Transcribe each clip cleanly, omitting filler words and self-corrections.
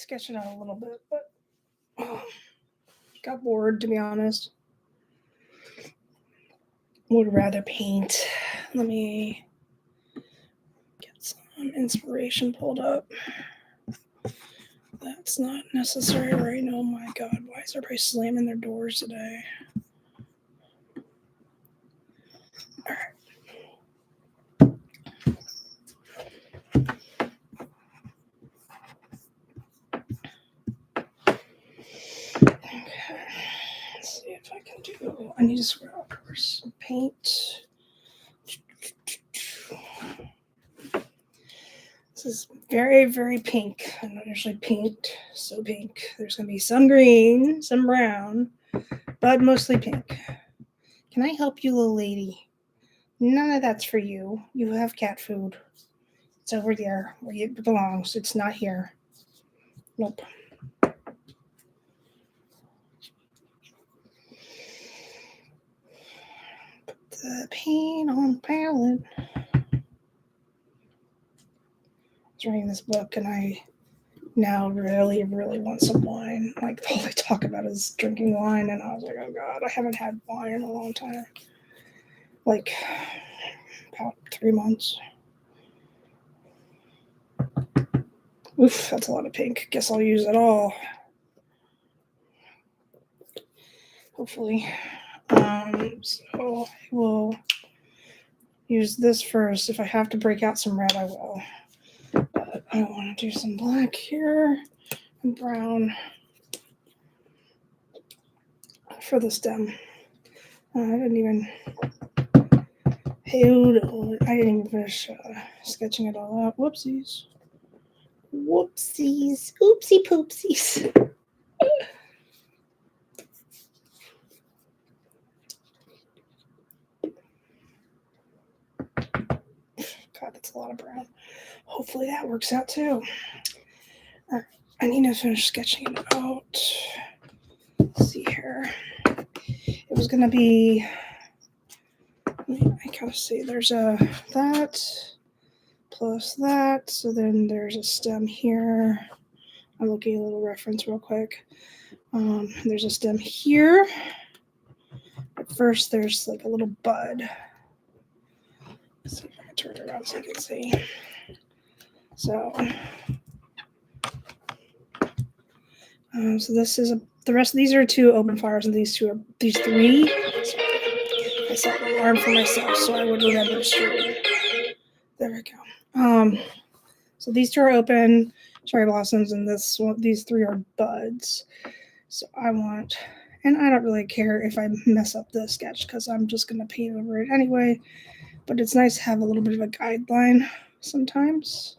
sketched it out a little bit, but got bored, to be honest. Would rather paint. Let me get some inspiration pulled up. That's not necessary right now. Oh my God, why is everybody slamming their doors today? All right. Okay. Let's see if I can do. I need to scroll first. Paint. This is very, very pink. I'm not usually paint so pink. There's going to be some green, some brown, but mostly pink. Can I help you, little lady? None of that's for you. You have cat food. It's over there where it belongs. It's not here. Nope. Put the paint on palette. I was reading this book and I now really, really want some wine. Like, all they talk about is drinking wine, and I was like, oh God, I haven't had wine in a long time. Like, about 3 months. Oof, that's a lot of pink. Guess I'll use it all. Hopefully. So I will use this first. If I have to break out some red, I will. But I want to do some black here and brown for the stem. I didn't even finish sketching it all out. Whoopsies. Whoopsies. Oopsie poopsies. God, that's a lot of brown. Hopefully that works out too. All right, I need to finish sketching it out. Let's see here. It was going to be, I gotta see, there's a that plus that. So then there's a stem here. I'm looking at a little reference real quick. There's a stem here. But first there's like a little bud. Let's see if I can turn it around so you can see. So, so this is the rest of these are 2 open flowers, and these 3. I set an alarm for myself so I would remember stream. There we go. So these 2 are open cherry blossoms, and these 3 are buds. So I want, and I don't really care if I mess up the sketch because I'm just going to paint over it anyway. But it's nice to have a little bit of a guideline sometimes.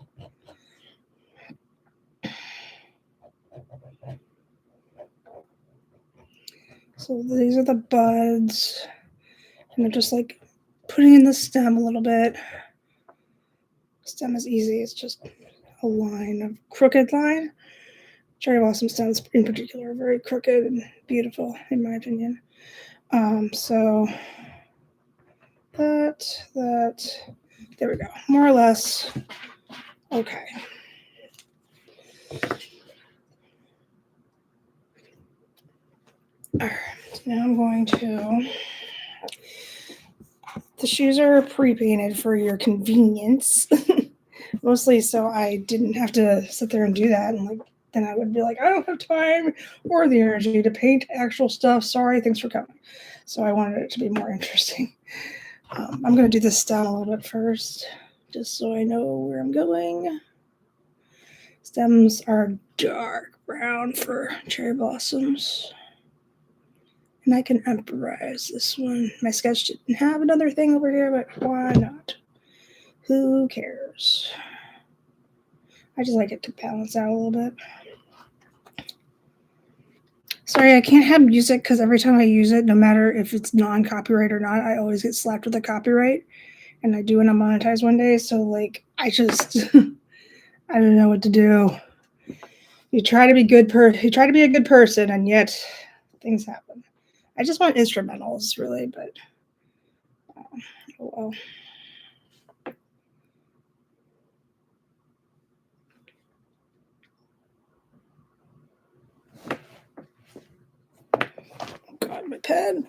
So these are the buds, and they're just like putting in the stem a little bit. Stem is easy. It's just a line, a crooked line. Cherry blossom stems in particular are very crooked and beautiful, in my opinion. So that, there we go. More or less. Okay. All right. Now I'm going to, the shoes are pre-painted for your convenience. Mostly so I didn't have to sit there and do that. And then I would be like, I don't have time or the energy to paint actual stuff. Sorry, thanks for coming. So I wanted it to be more interesting. I'm going to do this down a little bit first, just so I know where I'm going. Stems are dark brown for cherry blossoms. And I can emporize this one. My sketch didn't have another thing over here, but why not? Who cares? I just like it to balance out a little bit. Sorry, I can't have music because every time I use it, no matter if it's non-copyright or not, I always get slapped with a copyright. And I do want to monetize one day, so I just I don't know what to do. You try to be a good person, and yet things happen. I just want instrumentals, really, but oh well. my pen.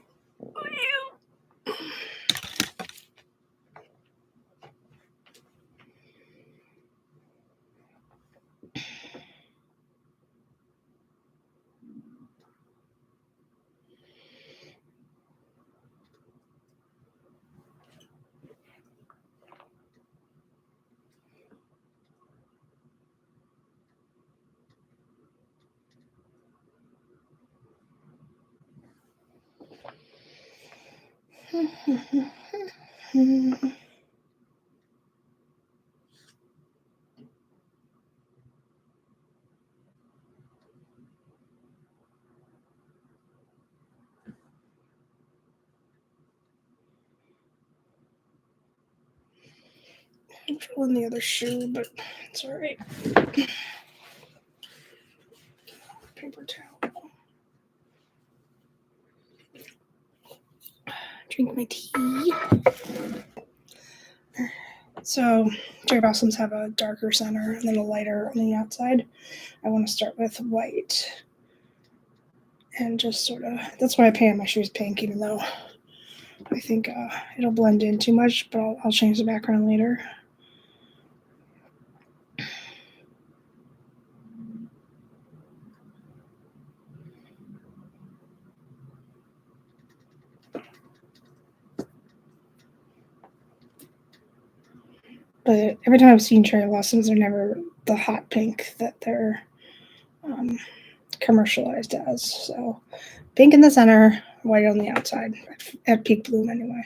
I'm drilling the other shoe, but it's all right. Paper towel. Drink my tea. So cherry blossoms have a darker center and then a lighter on the outside. I want to start with white. And just sort of, that's why I painted my shoes pink, even though I think it'll blend in too much, but I'll change the background later. But every time I've seen cherry blossoms, they're never the hot pink that they're commercialized as. So pink in the center, white on the outside, at peak bloom anyway.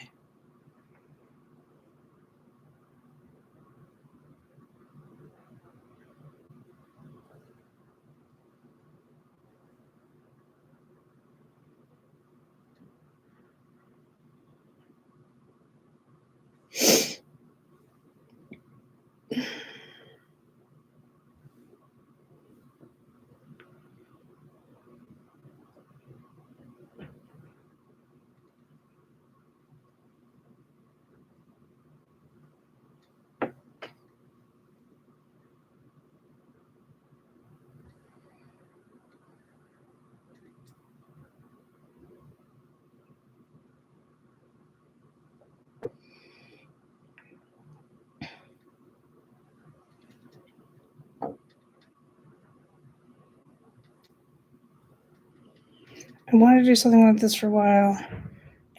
I wanted to do something like this for a while,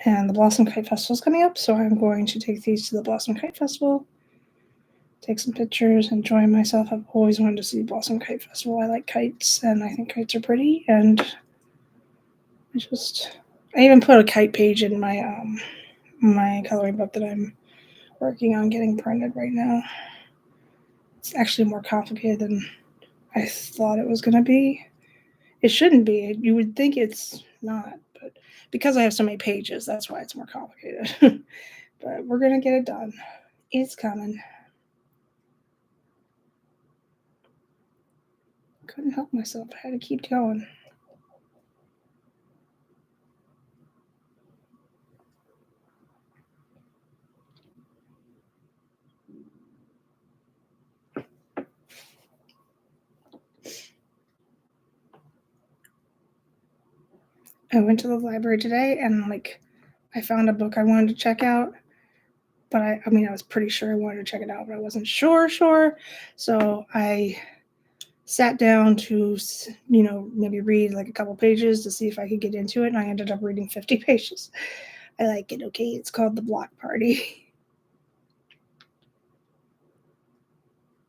and the Blossom Kite Festival is coming up, so I'm going to take these to the Blossom Kite Festival, take some pictures, enjoy myself. I've always wanted to see Blossom Kite Festival. I like kites, and I think kites are pretty, and I even put a kite page in my coloring book that I'm working on getting printed right now. It's actually more complicated than I thought it was going to be. It shouldn't be. You would think it's not, but because I have so many pages, that's why it's more complicated. But we're going to get it done. It's coming. Couldn't help myself. I had to keep going. I went to the library today and I found a book I wanted to check out, but I was pretty sure I wanted to check it out, but I wasn't sure. So I sat down to, maybe read like a couple pages to see if I could get into it, and I ended up reading 50 pages. I like it. Okay, it's called The Block Party.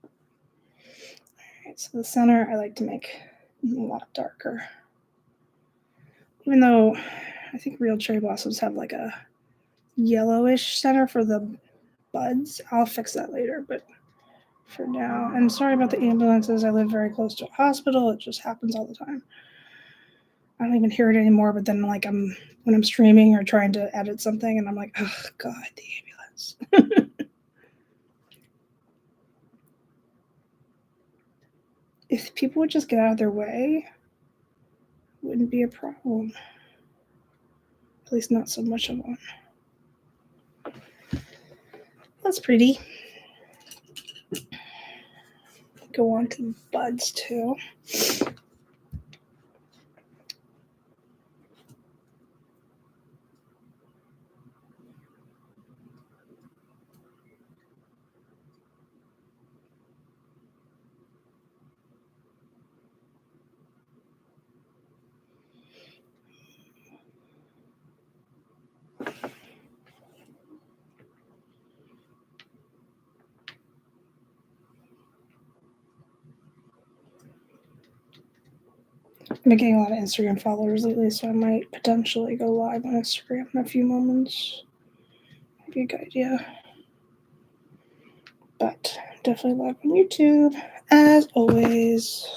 All right, so the center I like to make a lot darker. Even though I think real cherry blossoms have like a yellowish center for the buds. I'll fix that later, but for now, I'm sorry about the ambulances. I live very close to a hospital. It just happens all the time. I don't even hear it anymore, but then when I'm streaming or trying to edit something and I'm like, oh God, the ambulance. If people would just get out of their way, it wouldn't be a problem. At least not so much of one. That's pretty. Go on to the buds too. been getting a lot of Instagram followers lately, so I might potentially go live on Instagram in a few moments. Might be a good idea. But definitely live on YouTube, as always.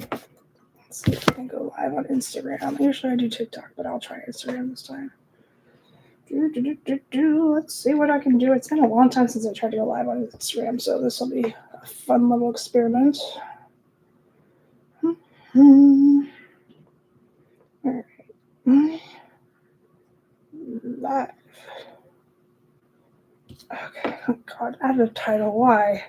Let's see if I can go live on Instagram. Usually I do TikTok, but I'll try Instagram this time. Let's see what I can do. It's been a long time since I tried to go live on Instagram, so this will be a fun little experiment. All right. Live. Okay. Oh God, add a title. Why?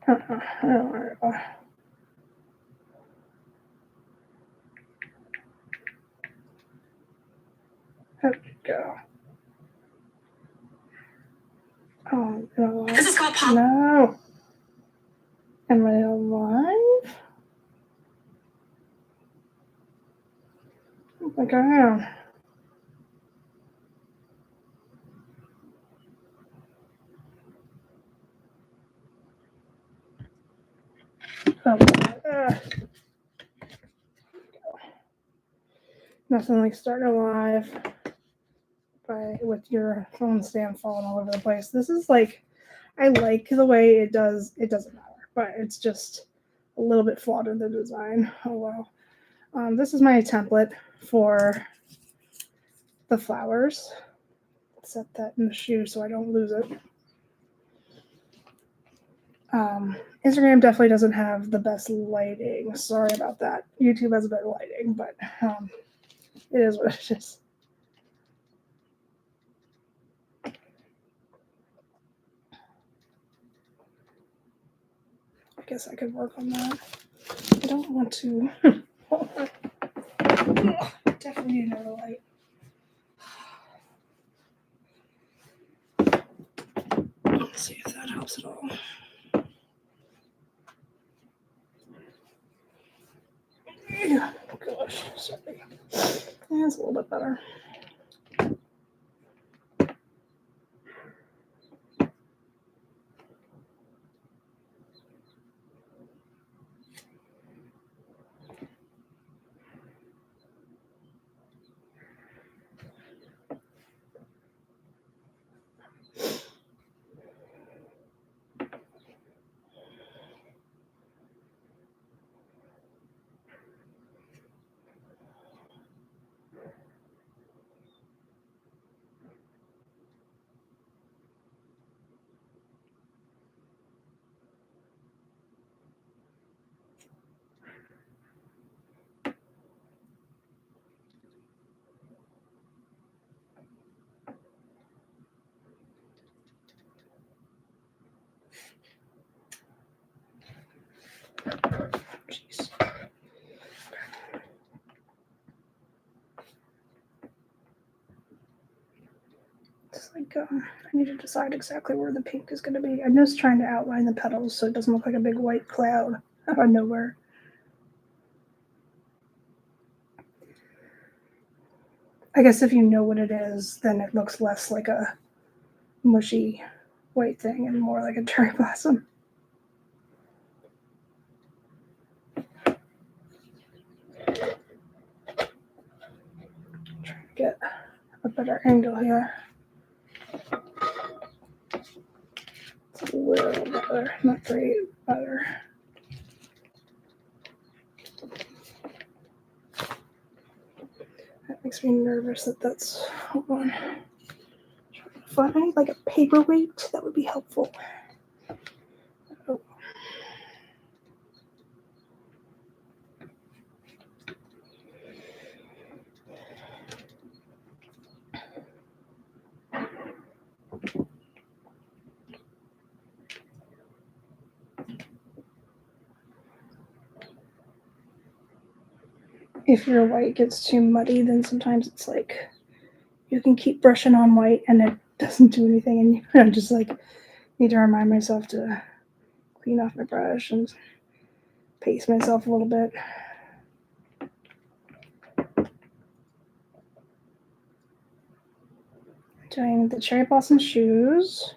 I don't know. There we go. Oh no. This is called pop. No. Am I alive? I don't think I am. Oh, nothing like starting live with your phone stand falling all over the place. This is like, I like the way it does. It doesn't matter, but it's just a little bit flawed in the design. Oh well. This is my template for the flowers. Set that in the shoe so I don't lose it. Instagram definitely doesn't have the best lighting. Sorry about that. YouTube has a better lighting, but it is what it is. I guess I could work on that. I don't want to. Definitely need another light. Let's see if that helps at all. Gosh, sorry. That's a little bit better. Jeez. It's like I need to decide exactly where the pink is going to be. I'm just trying to outline the petals so it doesn't look like a big white cloud out of nowhere. I guess if you know what it is, then it looks less like a mushy white thing and more like a cherry blossom. Trying to get a better angle here. It's a little better, not great, better. That makes me nervous that that's, hold on. Find like a paperweight, that would be helpful. Oh. If your white gets too muddy, then sometimes it's like you can keep brushing on white and it doesn't do anything, and I'm just like need to remind myself to clean off my brush and pace myself a little bit. doing the Cherry Blossom shoes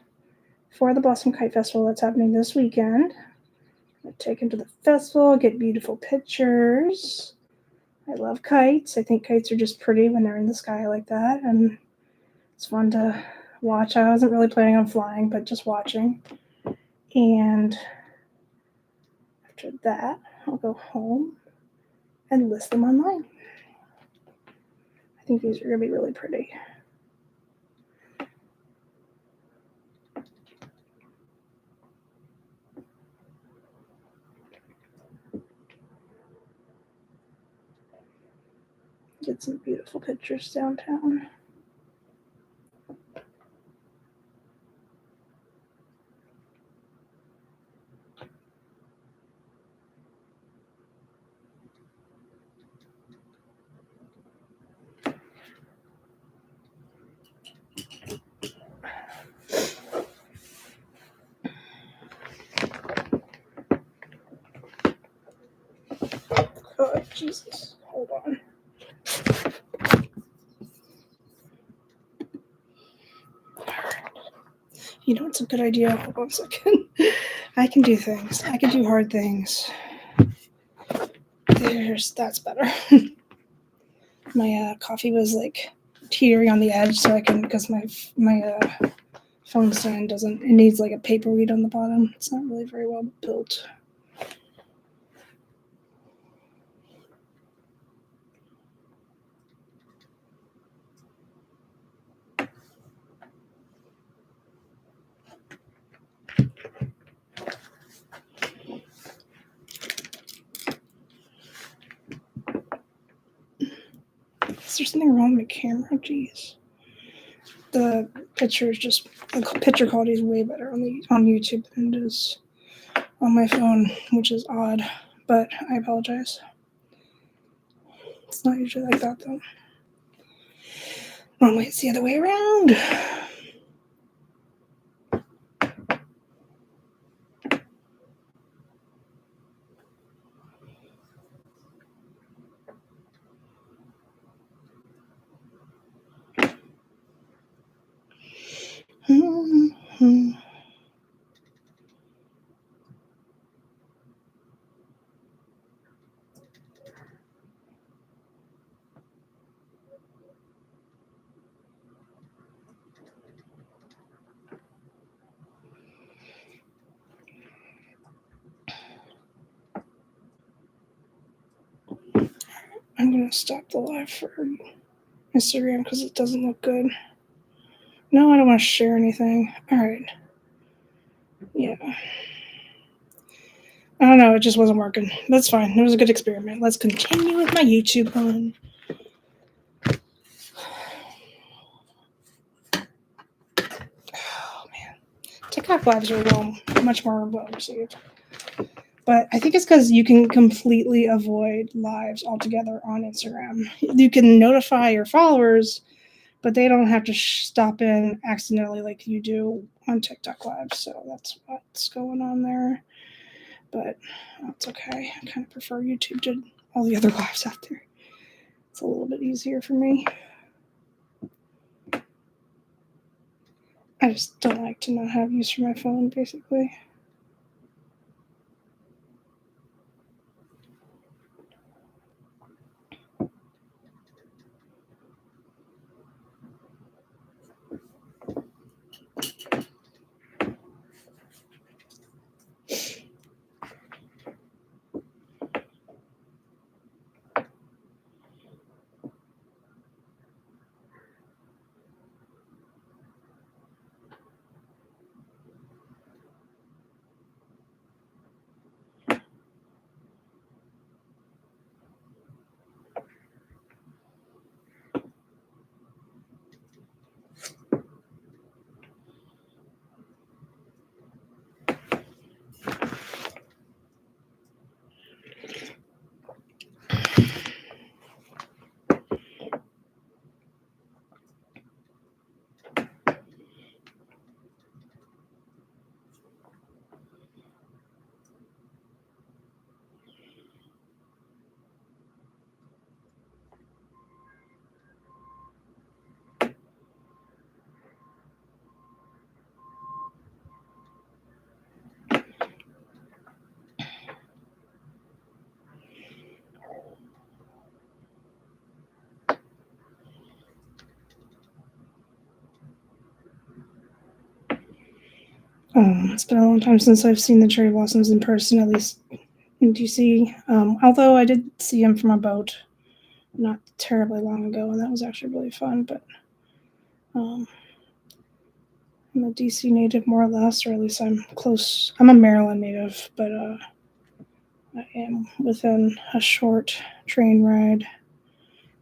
for the Blossom Kite Festival that's happening this weekend. I take them to the festival, get beautiful pictures. I love kites. I think kites are just pretty when they're in the sky like that, and it's fun to watch. I wasn't really planning on flying, but just watching. And after that, I'll go home and list them online. I think these are going to be really pretty. Get some beautiful pictures downtown. Oh, Jesus. Hold on. You know what's a good idea? Hold on a second. I can do things. I can do hard things. That's better. My coffee was like teetering on the edge, so I can, because my phone stand doesn't, it needs like a paper weight on the bottom. It's not really very well built. Is there something wrong with my camera? Jeez. The picture quality is way better on YouTube than it is on my phone, which is odd, but I apologize. It's not usually like that though. Normally it's the other way around. Mm-hmm. I'm going to stop the live for Instagram because it doesn't look good. No, I don't want to share anything. All right. Yeah. I don't know. It just wasn't working. That's fine. It was a good experiment. Let's continue with my YouTube run. Oh, man. TikTok lives are much more well received. But I think it's because you can completely avoid lives altogether on Instagram. You can notify your followers, but they don't have to stop in accidentally like you do on TikTok Live. So that's what's going on there. But that's okay. I kind of prefer YouTube to all the other lives out there. It's a little bit easier for me. I just don't like to not have use for my phone, basically. It's been a long time since I've seen the cherry blossoms in person, at least in DC. Although I did see them from a boat not terribly long ago, and that was actually really fun. But um, I'm a DC native, more or less, or at least I'm close. I'm a Maryland native, but I am within a short train ride,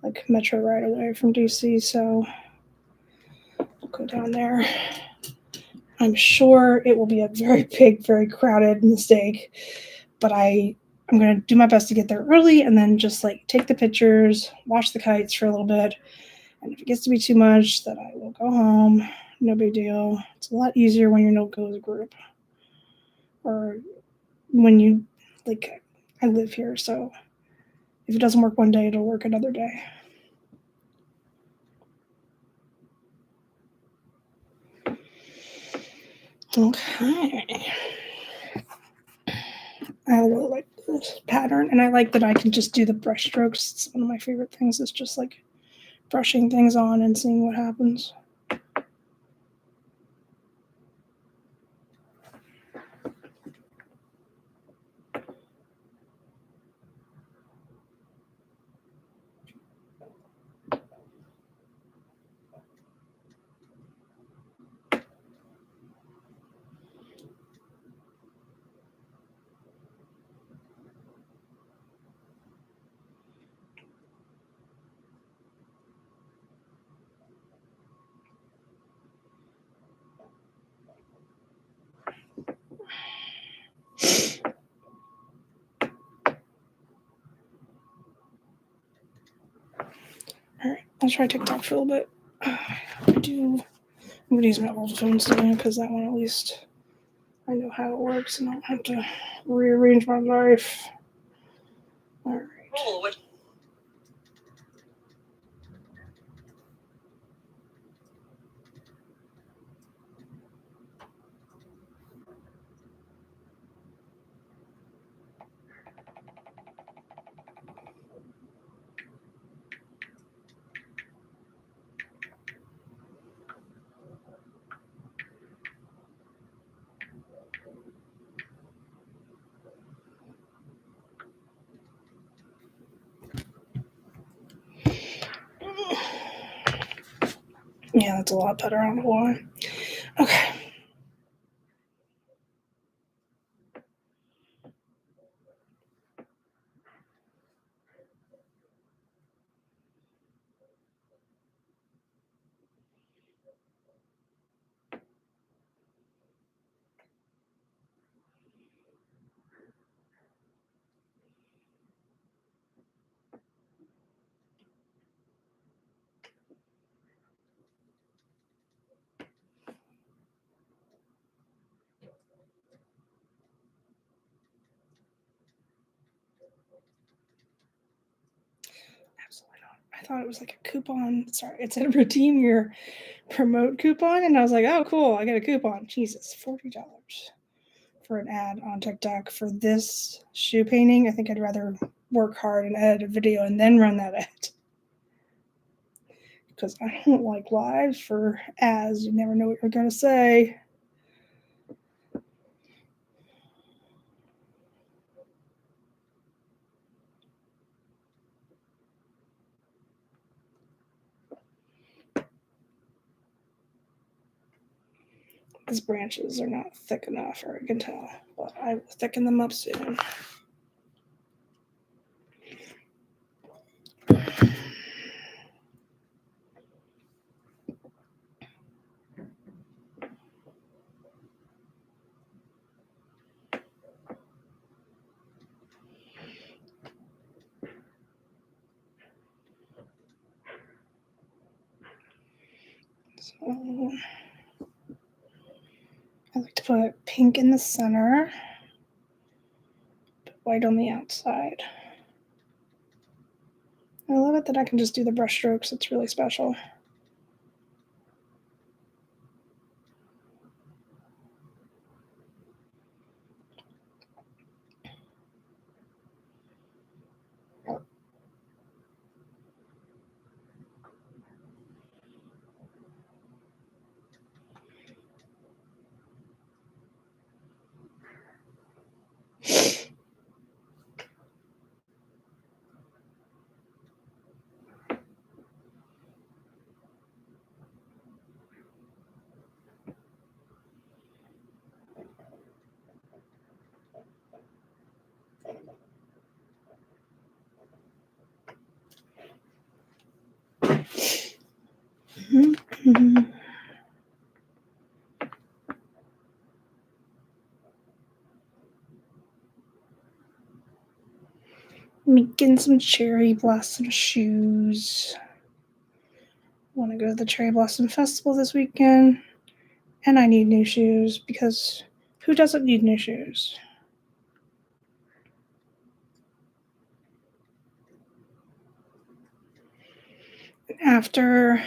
like metro ride away from DC. So I'll go down there. I'm sure it will be a very big, very crowded mistake, but I'm going to do my best to get there early and then just like take the pictures, watch the kites for a little bit. And if it gets to be too much, then I will go home. No big deal. It's a lot easier when you don't go as a group, or when you, like, I live here, so if it doesn't work one day, it'll work another day. Okay. I really like this pattern, and I like that I can just do the brush strokes. It's one of my favorite things. It's just like brushing things on and seeing what happens. All right, I'll try TikTok for a little bit. I'm gonna use my old phone today because that one at least I know how it works and I don't have to rearrange my life. All right. Yeah, that's a lot better. I don't know why. Okay. Absolutely not. I thought it was like a coupon. Sorry, it said redeem your promote coupon, and I was like, oh, cool, I get a coupon. Jesus, $40 for an ad on TikTok for this shoe painting. I think I'd rather work hard and edit a video and then run that ad, because I don't like lives for ads. You never know what you're going to say. These branches are not thick enough, or I can tell, but I will thicken them up soon. So I like to put pink in the center, white on the outside. I love it that I can just do the brush strokes. It's really special. Making some cherry blossom shoes. Want to go to the Cherry Blossom Festival this weekend, and I need new shoes because who doesn't need new shoes? After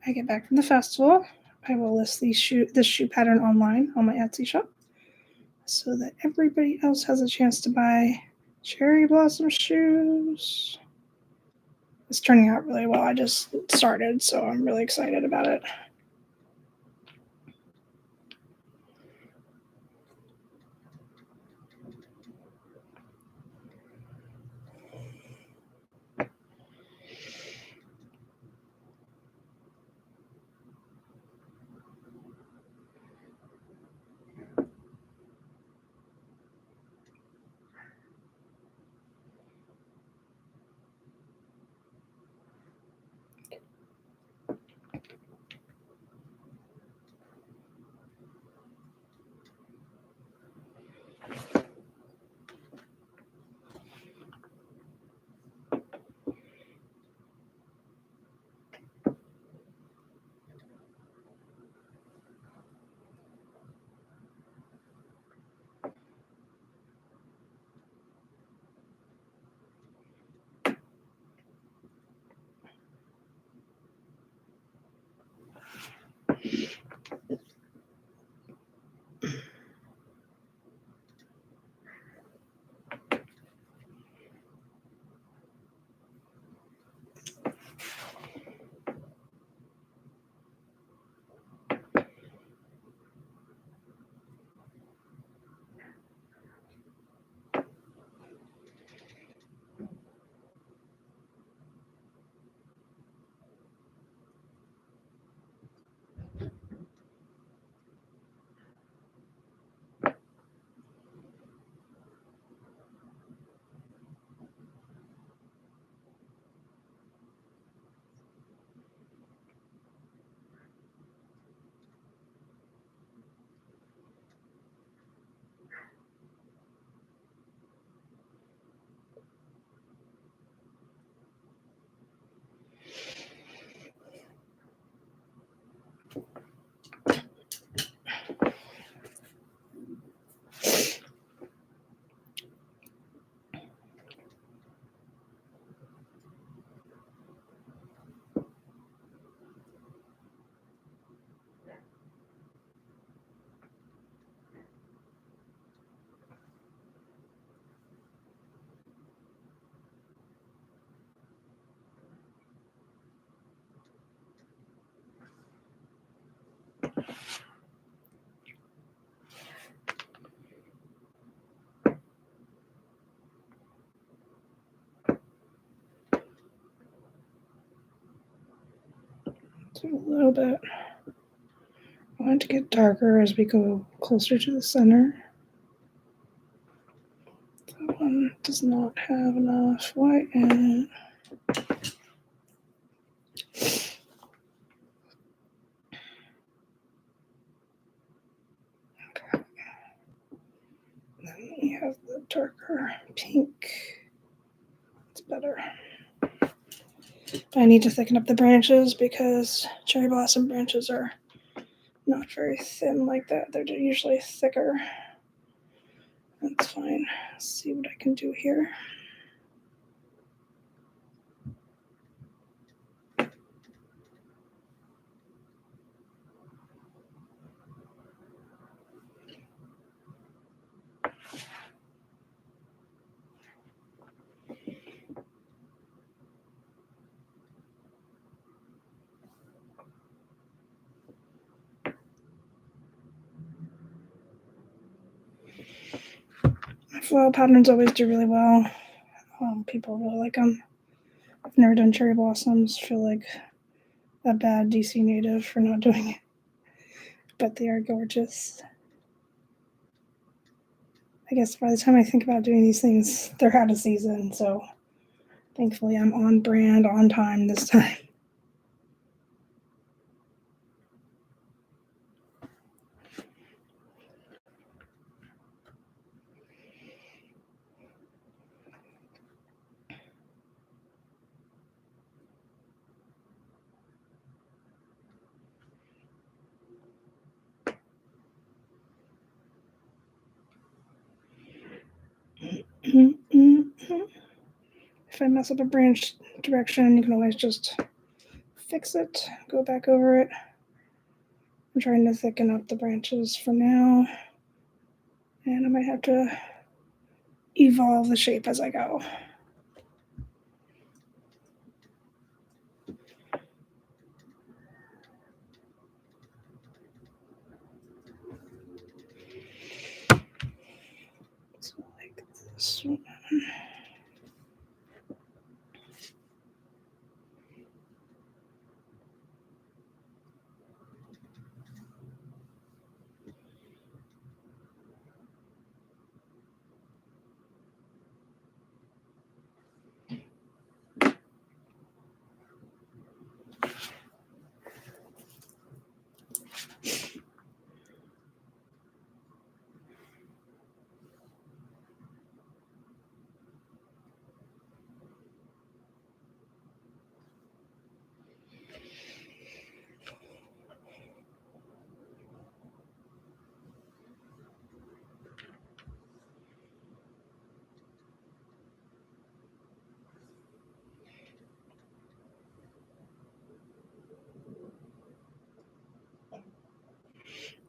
I get back from the festival, I will list this shoe pattern online on my Etsy shop so that everybody else has a chance to buy cherry blossom shoes. It's turning out really well. I just started, so I'm really excited about it. So a little bit. I want it to get darker as we go closer to the center. That one does not have enough white in it. Okay. Then we have the darker pink. It's better. I need to thicken up the branches because cherry blossom branches are not very thin like that. They're usually thicker. That's fine. Let's see what I can do here. My floral patterns always do really well. People really like them. I've never done cherry blossoms. Feel like a bad DC native for not doing it. But they are gorgeous. I guess by the time I think about doing these things, they're out of season. So thankfully I'm on brand, on time this time. if I mess up a branch direction, you can always just fix it, go back over it. I'm trying to thicken up the branches for now, and I might have to evolve the shape as I go. So like this one.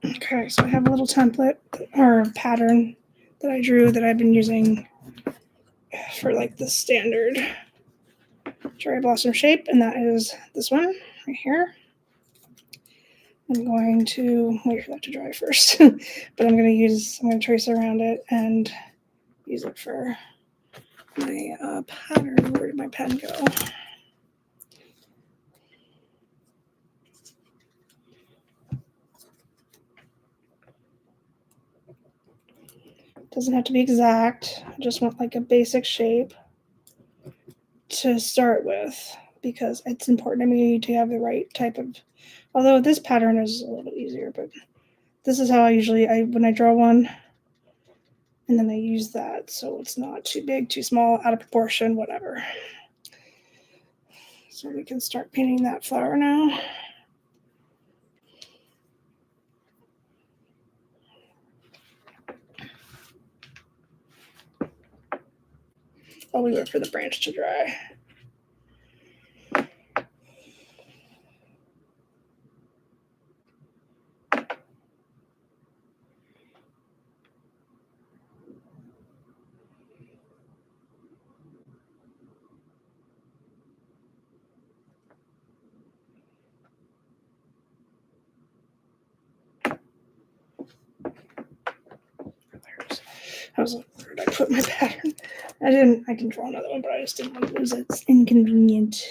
Okay, so I have a little template or pattern that I drew that I've been using for like the standard cherry blossom shape, and that is this one right here. I'm going to wait for that to dry first, but I'm going to trace around it and use it for my pattern. Where did my pen go? Doesn't have to be exact. I just want like a basic shape to start with because it's important to me to have the right type of, although this pattern is a little bit easier, but this is how I usually, when I draw one and then I use that so it's not too big, too small, out of proportion, whatever. So we can start painting that flower now. While we wait for the branch to dry. I was like, where did I put my pattern? I can draw another one, but I just didn't want to lose it. It's inconvenient.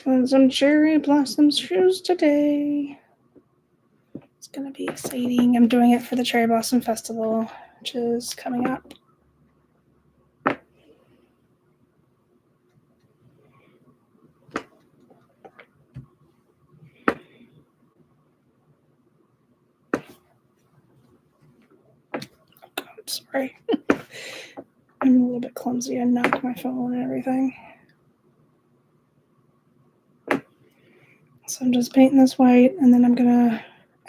And some cherry blossom shoes today. It's gonna be exciting. I'm doing it for the Cherry Blossom Festival, which is coming up. God, sorry. I'm a little bit clumsy. I knocked my phone and everything. So I'm just painting this white, and then I'm gonna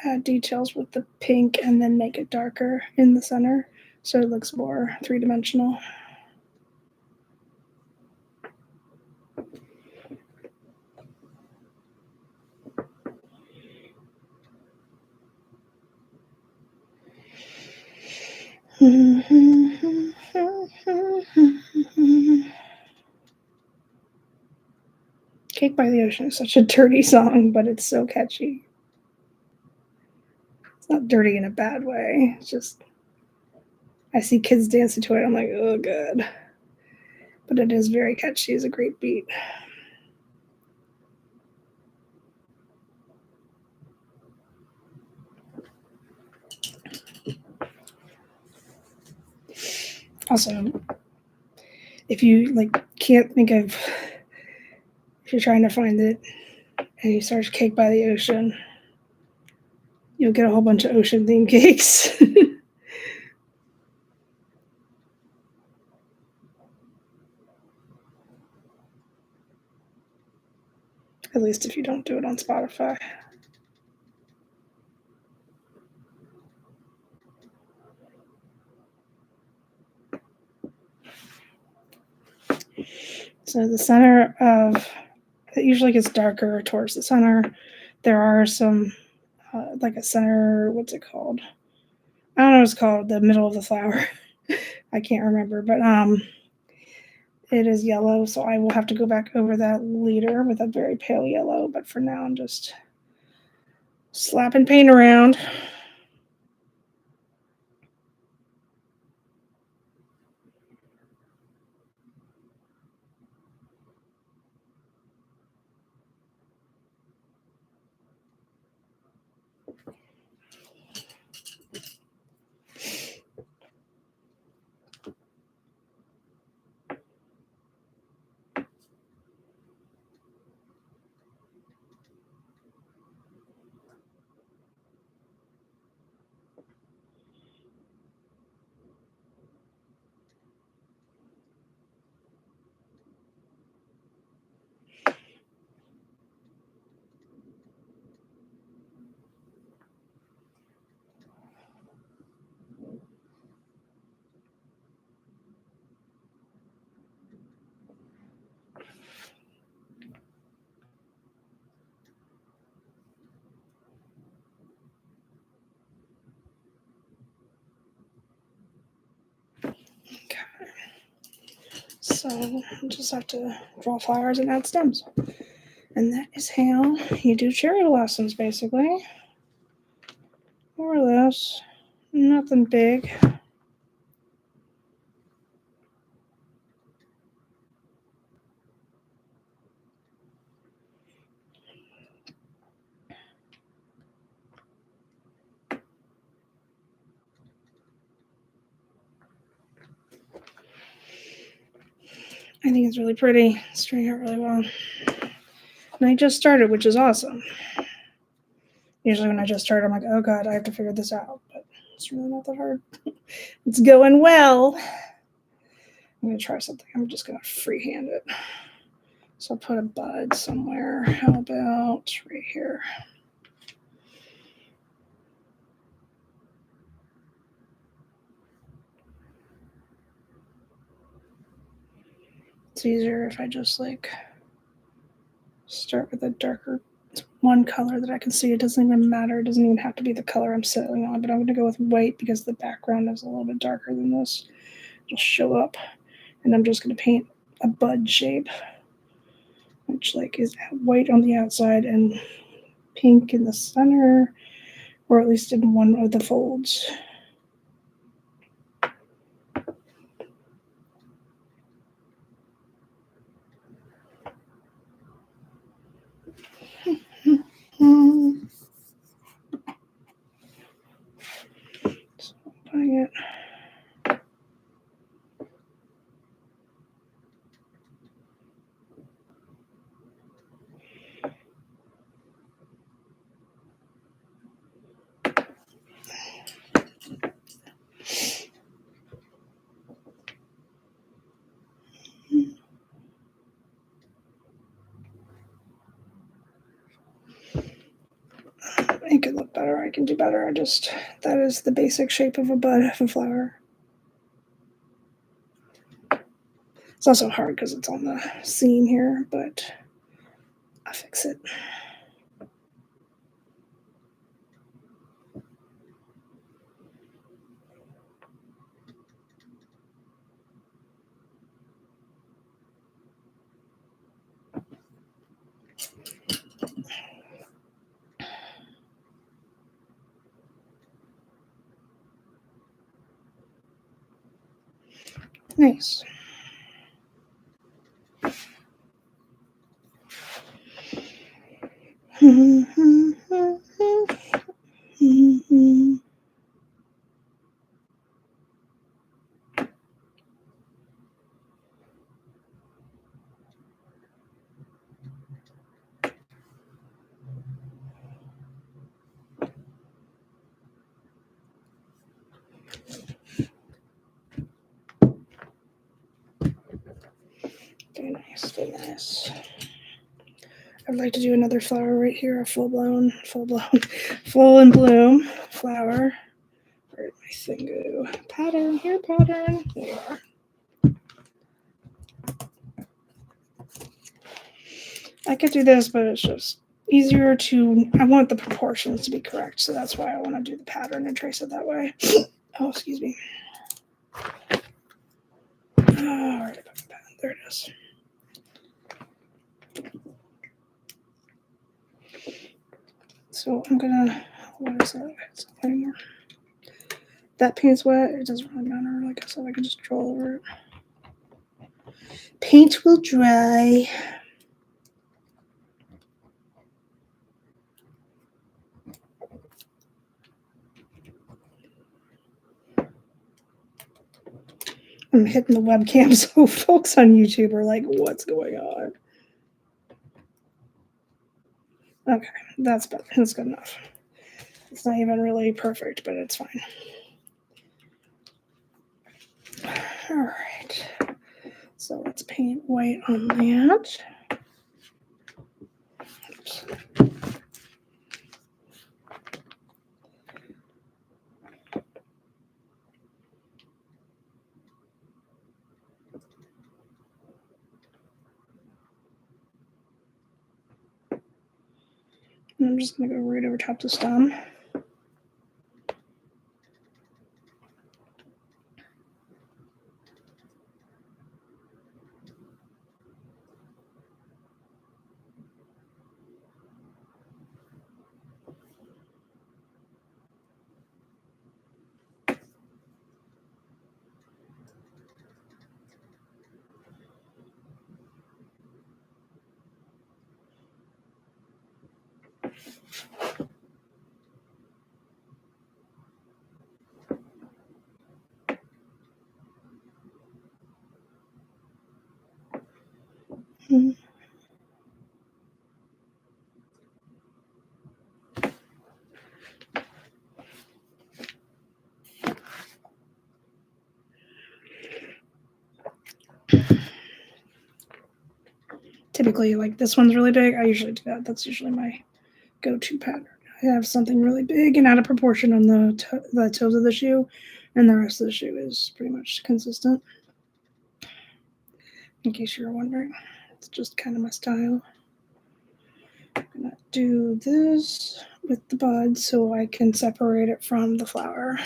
add details with the pink and then make it darker in the center so it looks more three-dimensional. Cake by the Ocean is such a dirty song, but it's so catchy. It's not dirty in a bad way. It's just, I see kids dancing to it. I'm like, oh, God. But it is very catchy. It's a great beat. Also, if you can't think of, if you're trying to find it and you search cake by the ocean, you'll get a whole bunch of ocean themed cakes. At least if you don't do it on Spotify. So the center of it usually gets darker towards the center. There are some like a center. What's it called? I don't know what it's called. The middle of the flower. I can't remember, but it is yellow, so I will have to go back over that later with a very pale yellow. But for now, I'm just slapping paint around. Okay. So I just have to draw flowers and add stems. And that is how you do cherry blossoms, basically. More or less. Nothing big. I think it's really pretty. It's turning out really well. And I just started, which is awesome. Usually when I just start, I'm like, oh god, I have to figure this out. But it's really not that hard. It's going well. I'm going to try something. I'm just going to freehand it. So I'll put a bud somewhere. How about right here? It's easier if I just start with a darker one color that I can see. It doesn't even matter. It doesn't even have to be the color I'm settling on, but I'm going to go with white because the background is a little bit darker than this. It'll show up, and I'm just going to paint a bud shape, which is white on the outside and pink in the center, or at least in one of the folds. So putting it. It could look better. I can do better. That is the basic shape of a bud of a flower. It's also hard because it's on the seam here, but I'll fix it. Nice. something nice. I'd like to do another flower right here, a full and bloom flower. Where did my thing go? Pattern, here pattern. There you are. I could do this, but it's just easier to, I want the proportions to be correct, so that's why I want to do the pattern and trace it that way. Oh, excuse me. Oh, where did I put the pattern? There it is. So I'm gonna, what is that? It's not anymore. That paint's wet, it doesn't really matter. Like I said, I can just draw over it. Paint will dry. I'm hitting the webcam, so folks on YouTube are like, what's going on? Okay, that's better. That's good enough. It's not even really perfect, but it's fine. All right. So let's paint white on that. Oops. I'm just going to go right over top the stem. Mm-hmm. Typically, like this one's really big. I usually do that. That's usually my go-to pattern. I have something really big and out of proportion on the toes of the shoe, and the rest of the shoe is pretty much consistent. In case you're wondering, it's just kind of my style. I'm gonna do this with the bud so I can separate it from the flower.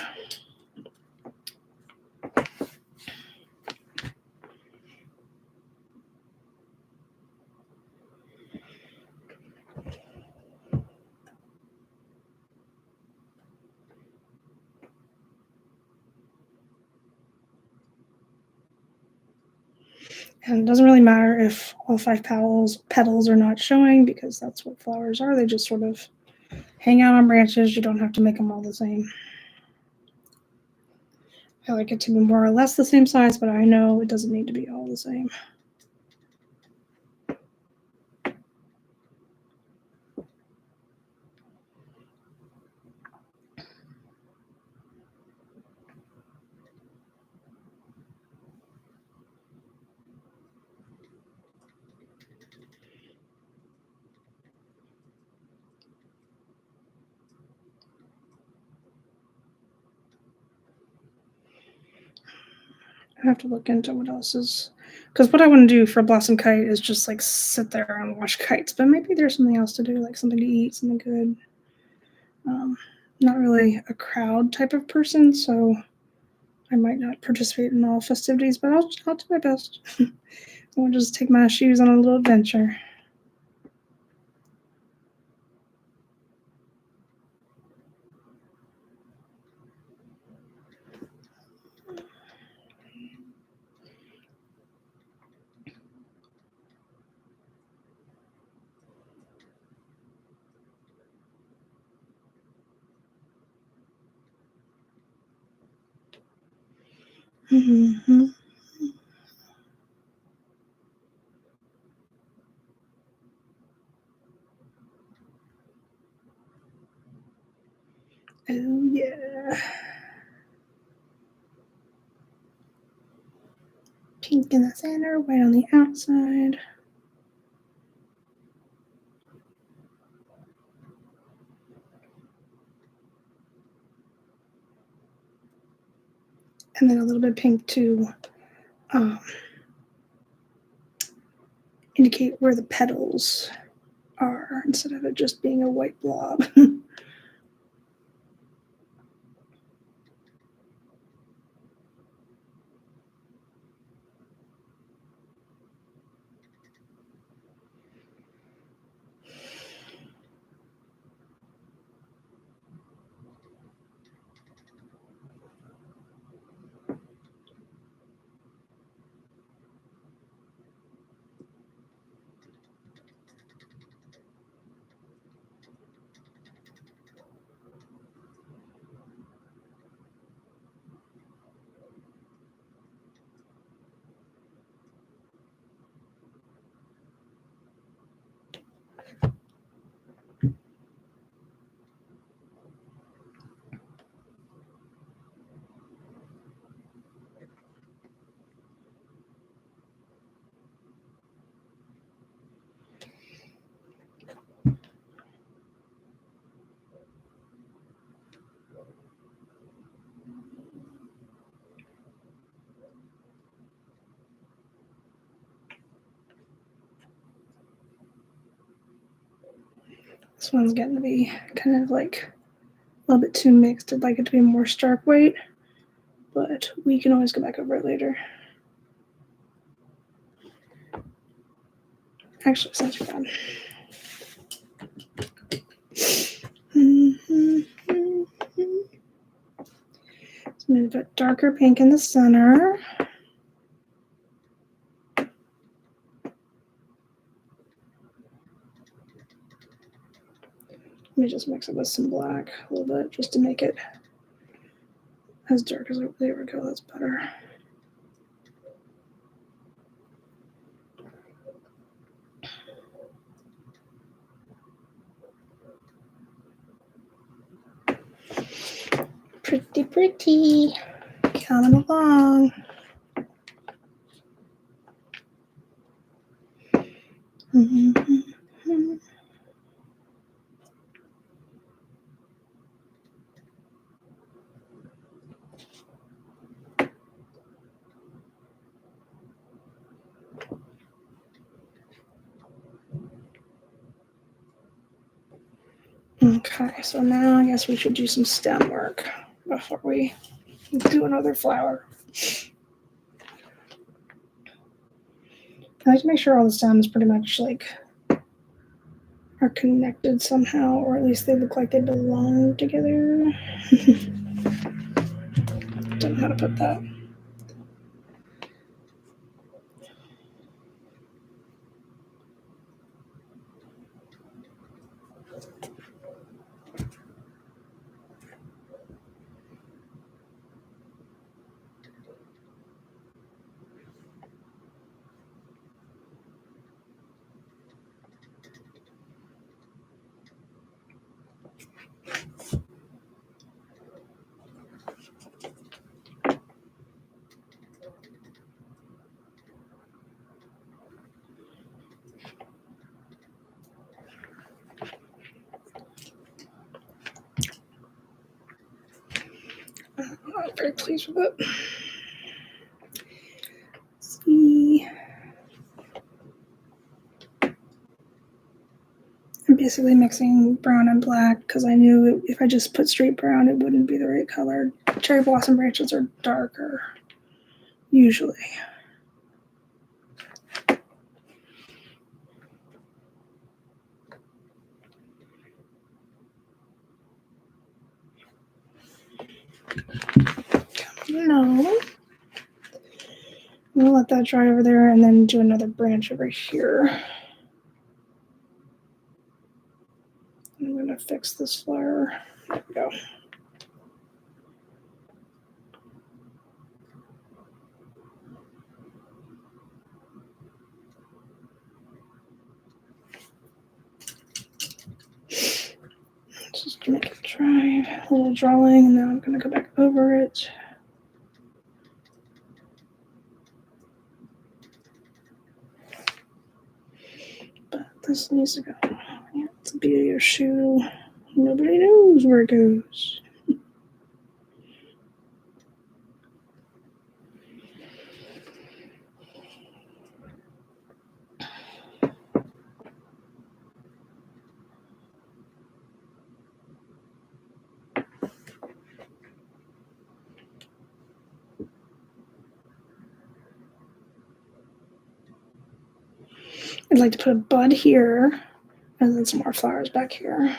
And it doesn't really matter if all 5 petals are not showing, because that's what flowers are. They just sort of hang out on branches. You don't have to make them all the same. I like it to be more or less the same size, but I know it doesn't need to be all the same. I have to look into what else is, because what I want to do for Blossom Kite is just like sit there and watch kites, but maybe there's something else to do, like something to eat, something good. Not really a crowd type of person, so I might not participate in all festivities, but I'll do my best. I'll just take my shoes on a little adventure. Mm-hmm. Oh yeah. Pink in the center, white on the outside. and then a little bit of pink to indicate where the petals are instead of it just being a white blob. This one's getting to be kind of like a little bit too mixed. I'd like it to be more stark white, but we can always go back over it later. Actually, it's not too bad. So I'm going to put darker pink in the center. Let me just mix it with some black a little bit just to make it as dark as it. There we go, that's better. Pretty, pretty. Coming along. Okay, so now I guess we should do some stem work before we do another flower. I like to make sure all the stems pretty much like are connected somehow, or at least they look like they belong together. Don't know how to put that. I'm very pleased with it. Let's see. I'm basically mixing brown and black because I knew if I just put straight brown, it wouldn't be the right color. Cherry blossom branches are darker, usually. No. We'll let that dry over there and then do another branch over here. I'm going to fix this flower. There we go. Just make it dry, a little drawing, and now I'm going to go back over it. But this needs to go. Yeah, it's the beauty of shoe. Nobody knows where it goes. I'd like to put a bud here and then some more flowers back here.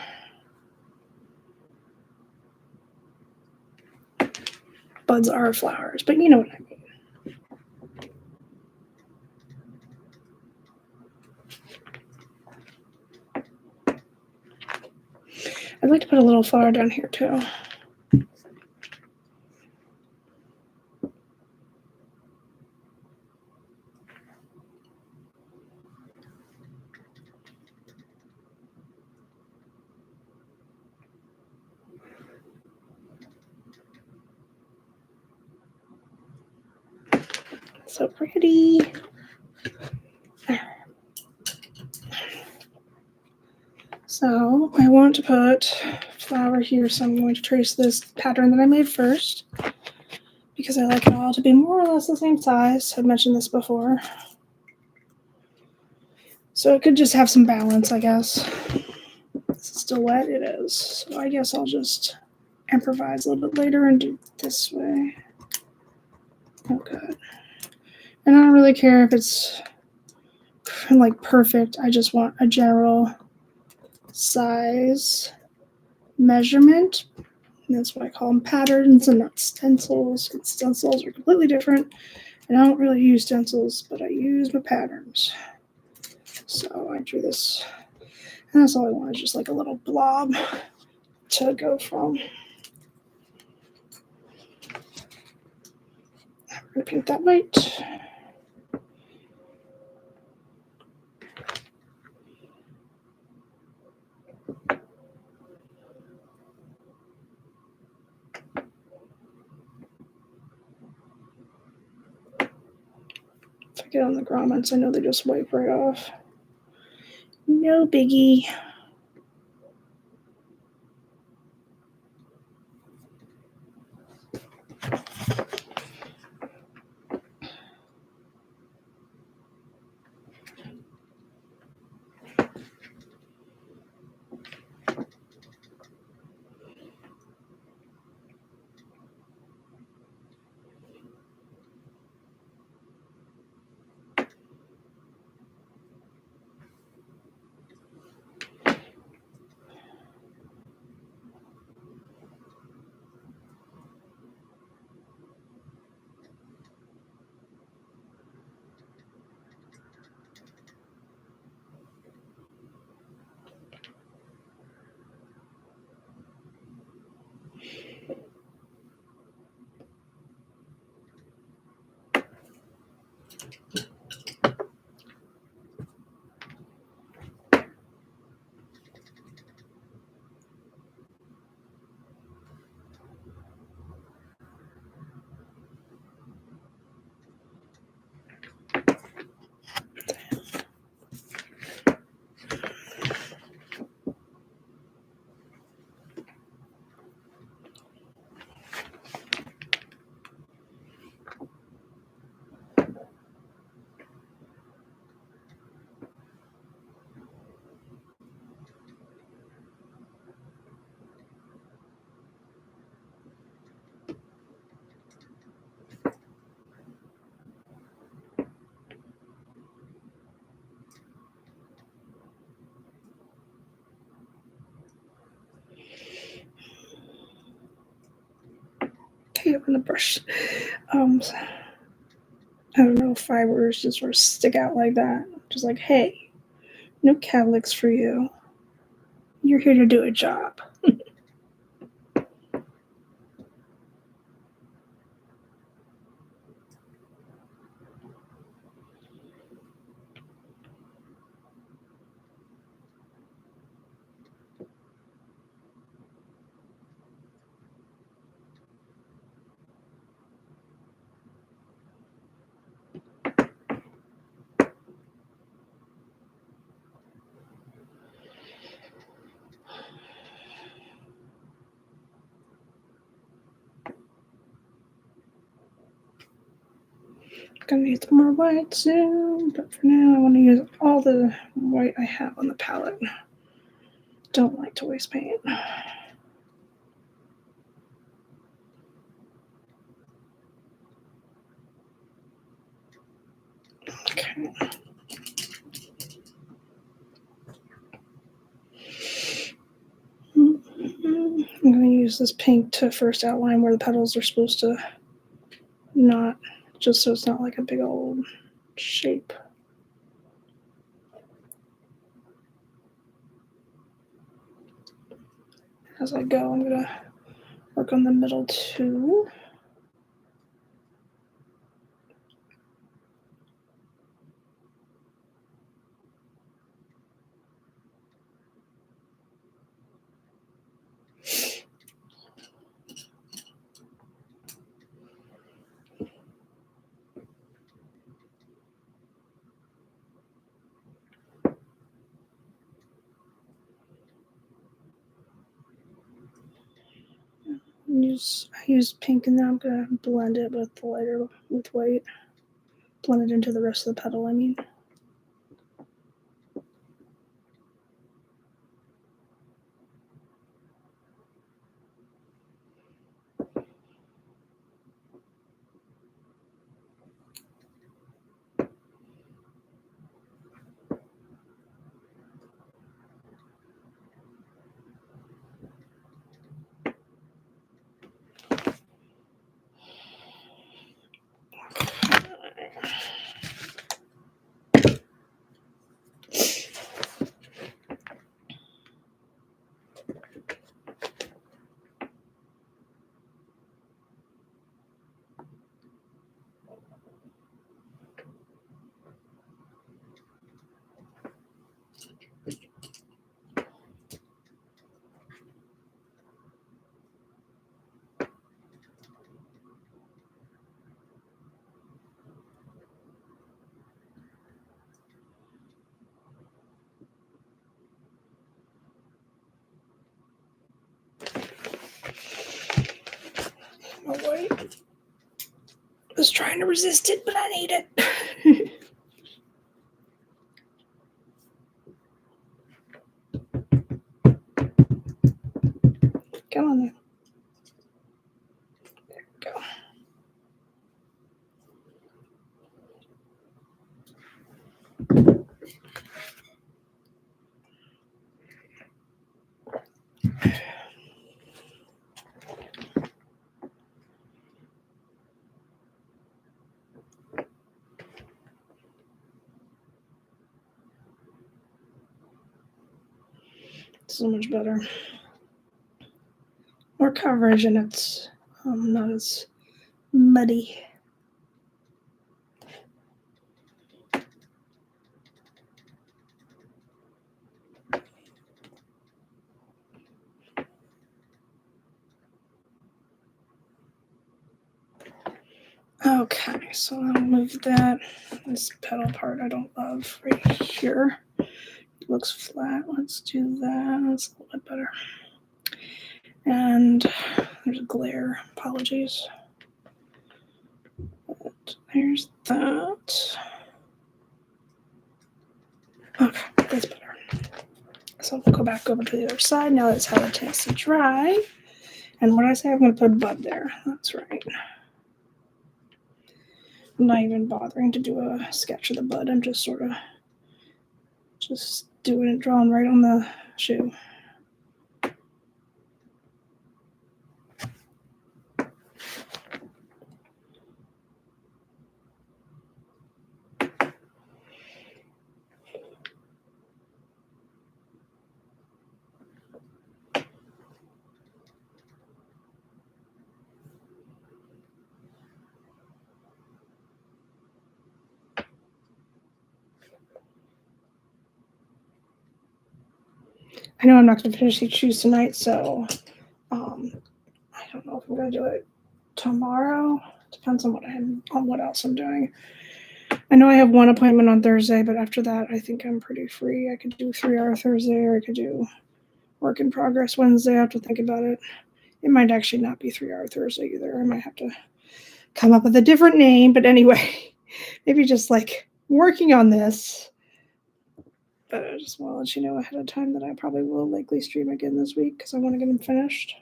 Buds are flowers, but you know what I mean. I'd like to put a little flower down here too. So pretty. So I want to put flower here, so I'm going to trace this pattern that I made first because I like it all to be more or less the same size. I've mentioned this before. So it could just have some balance, I guess. Is it still wet? It is. So I guess I'll just improvise a little bit later and do it this way. Oh, good. And I don't really care if it's like perfect. I just want a general size measurement. And that's what I call them, patterns and not stencils. And stencils are completely different. And I don't really use stencils, but I use my patterns. So I drew this. And that's all I want, is just like a little blob to go from. I'm going to paint that white. If I get on the grommets, I know they just wipe right off. No biggie. Okay, I'm going to brush. I don't know, fibers just sort of stick out like that. Just like, hey, no cowlicks for you. You're here to do a job. Gonna need some more white soon, but for now I want to use all the white I have on the palette. Don't like to waste paint. Okay. use this pink to first outline where the petals are supposed to not, just so it's not like a big old shape. As I go, I'm going to work on the middle too. I use pink, and then I'm going to blend it with the lighter, with white. Blend it into the rest of the petal, I mean. My white was trying to resist it, but I need it. Come on there. There we go. So much better. More coverage, and it's not as muddy. Okay, so I'll move that. This petal part I don't love right here. It looks flat. Let's do that. That's a little bit better. And there's a glare. Apologies. But there's that. Okay, that's better. So we'll go back over to the other side. Now let's have a chance to dry. And what did I say? I'm going to put a bud there. That's right. I'm not even bothering to do a sketch of the bud. I'm just sort of just doing it, drawing right on the shoe. I know I'm not going to finish these shoes tonight, so I don't know if I'm going to do it tomorrow. Depends on what else I'm doing. I know I have one appointment on Thursday, but after that, I think I'm pretty free. I could do 3-hour Thursday, or I could do work in progress Wednesday. I have to think about it. It might actually not be 3-hour Thursday either. I might have to come up with a different name. But anyway, maybe just like working on this. But I just want to let you know ahead of time that I probably will likely stream again this week because I want to get them finished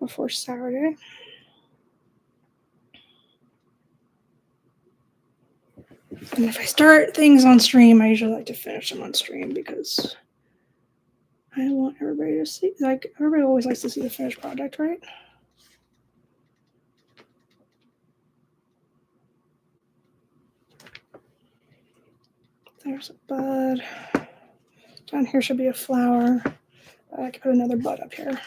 before Saturday. And if I start things on stream, I usually like to finish them on stream because I want everybody to see, like, everybody always likes to see the finished product, right? There's a bud. Down here should be a flower. I can put another bud up here.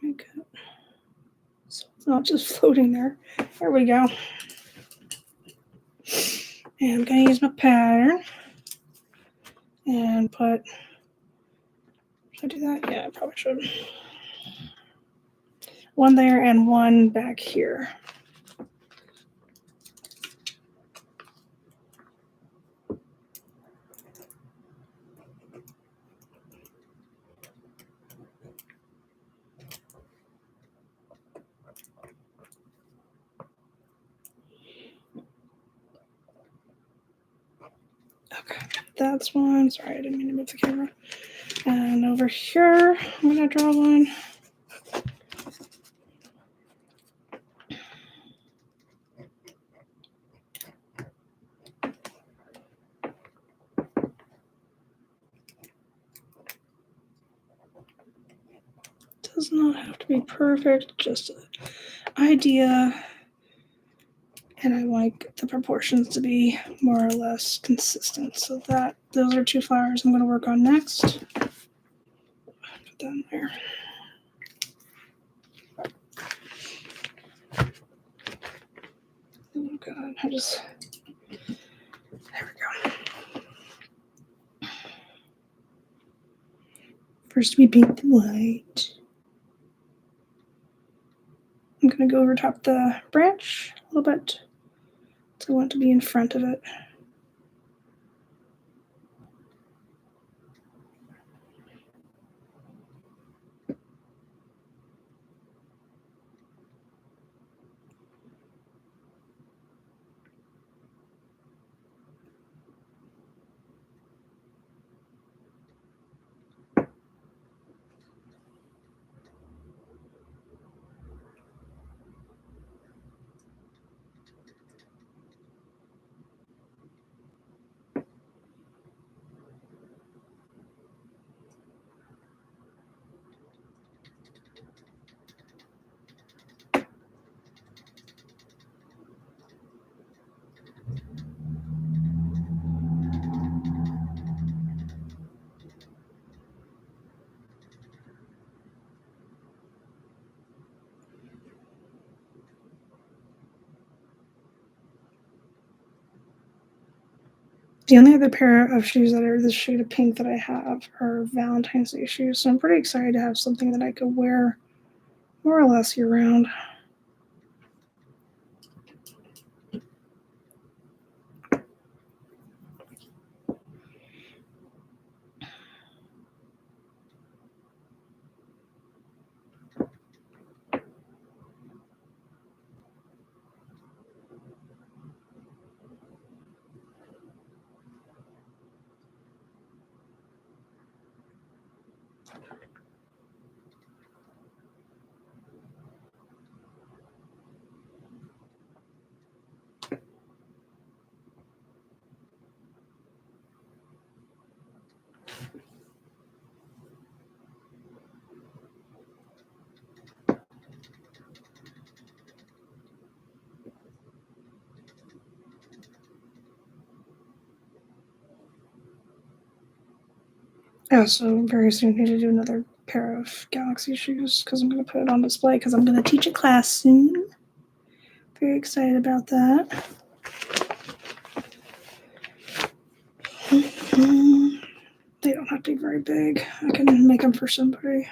Okay. So it's not just floating there. There we go. And I'm going to use my pattern and put, should I do that? Yeah, I probably should. One there and one back here. Okay, that's one. Sorry, I didn't mean to move the camera. And over here, I'm going to draw one. Does not have to be perfect, just an idea. And I like the proportions to be more or less consistent. So those are two flowers I'm going to work on next. Put that in there. Oh God, there we go. First we paint the white. I'm going to go over top the branch a little bit. So I want it to be in front of it. The only other pair of shoes that are this shade of pink that I have are Valentine's Day shoes. So I'm pretty excited to have something that I could wear more or less year round. I also very soon need to do another pair of Galaxy shoes because I'm going to put it on display because I'm going to teach a class soon. Very excited about that. They don't have to be very big. I can make them for somebody.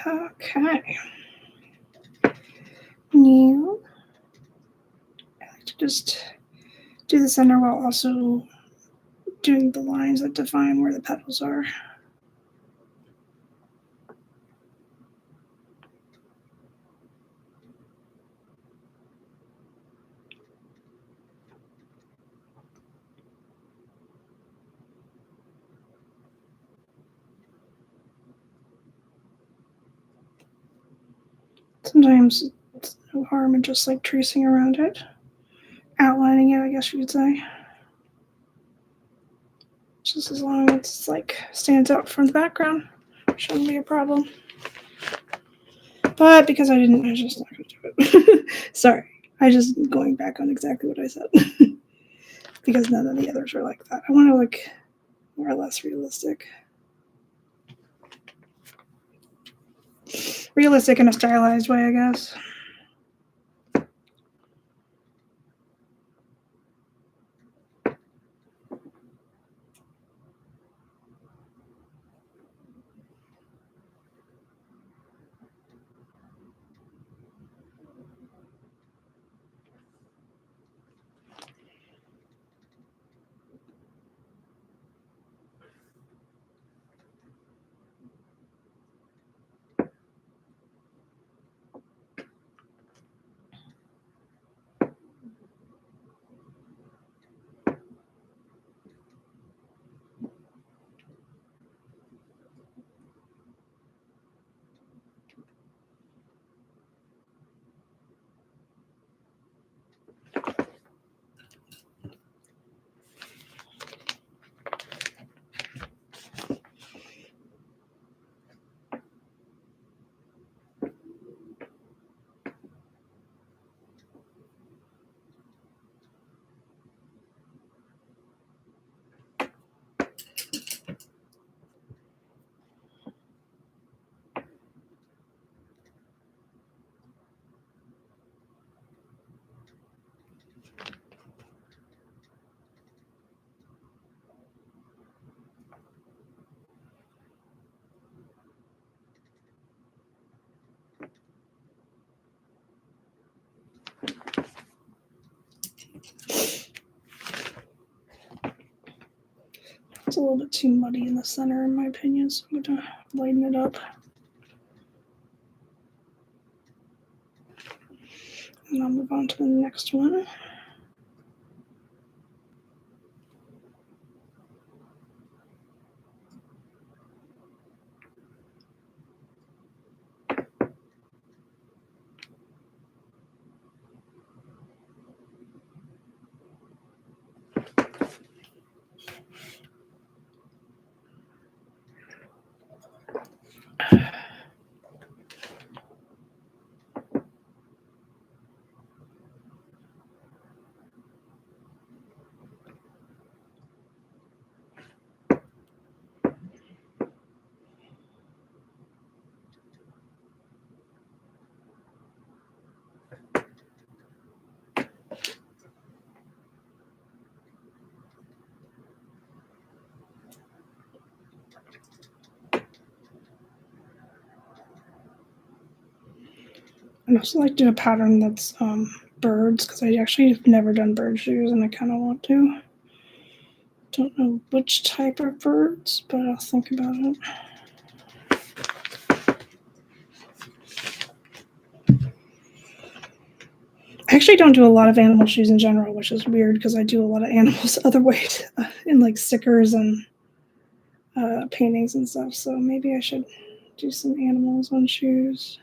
Okay. New. I like to just do the center while also doing the lines that define where the petals are. Sometimes it's no harm in just like tracing around it, outlining it, I guess you could say. Just as long as it's like stands out from the background, shouldn't be a problem. But because I'm just not going to do it. Sorry, I just going back on exactly what I said because none of the others are like that. I want to look more or less realistic. Realistic in a stylized way, I guess. It's a little bit too muddy in the center, in my opinion, so I'm going to lighten it up. And I'll move on to the next one. I'd also like to do a pattern that's birds, because I actually have never done bird shoes and I kind of want to. Don't know which type of birds, but I'll think about it. I actually don't do a lot of animal shoes in general, which is weird because I do a lot of animals other ways in like stickers and paintings and stuff. So maybe I should do some animals on shoes.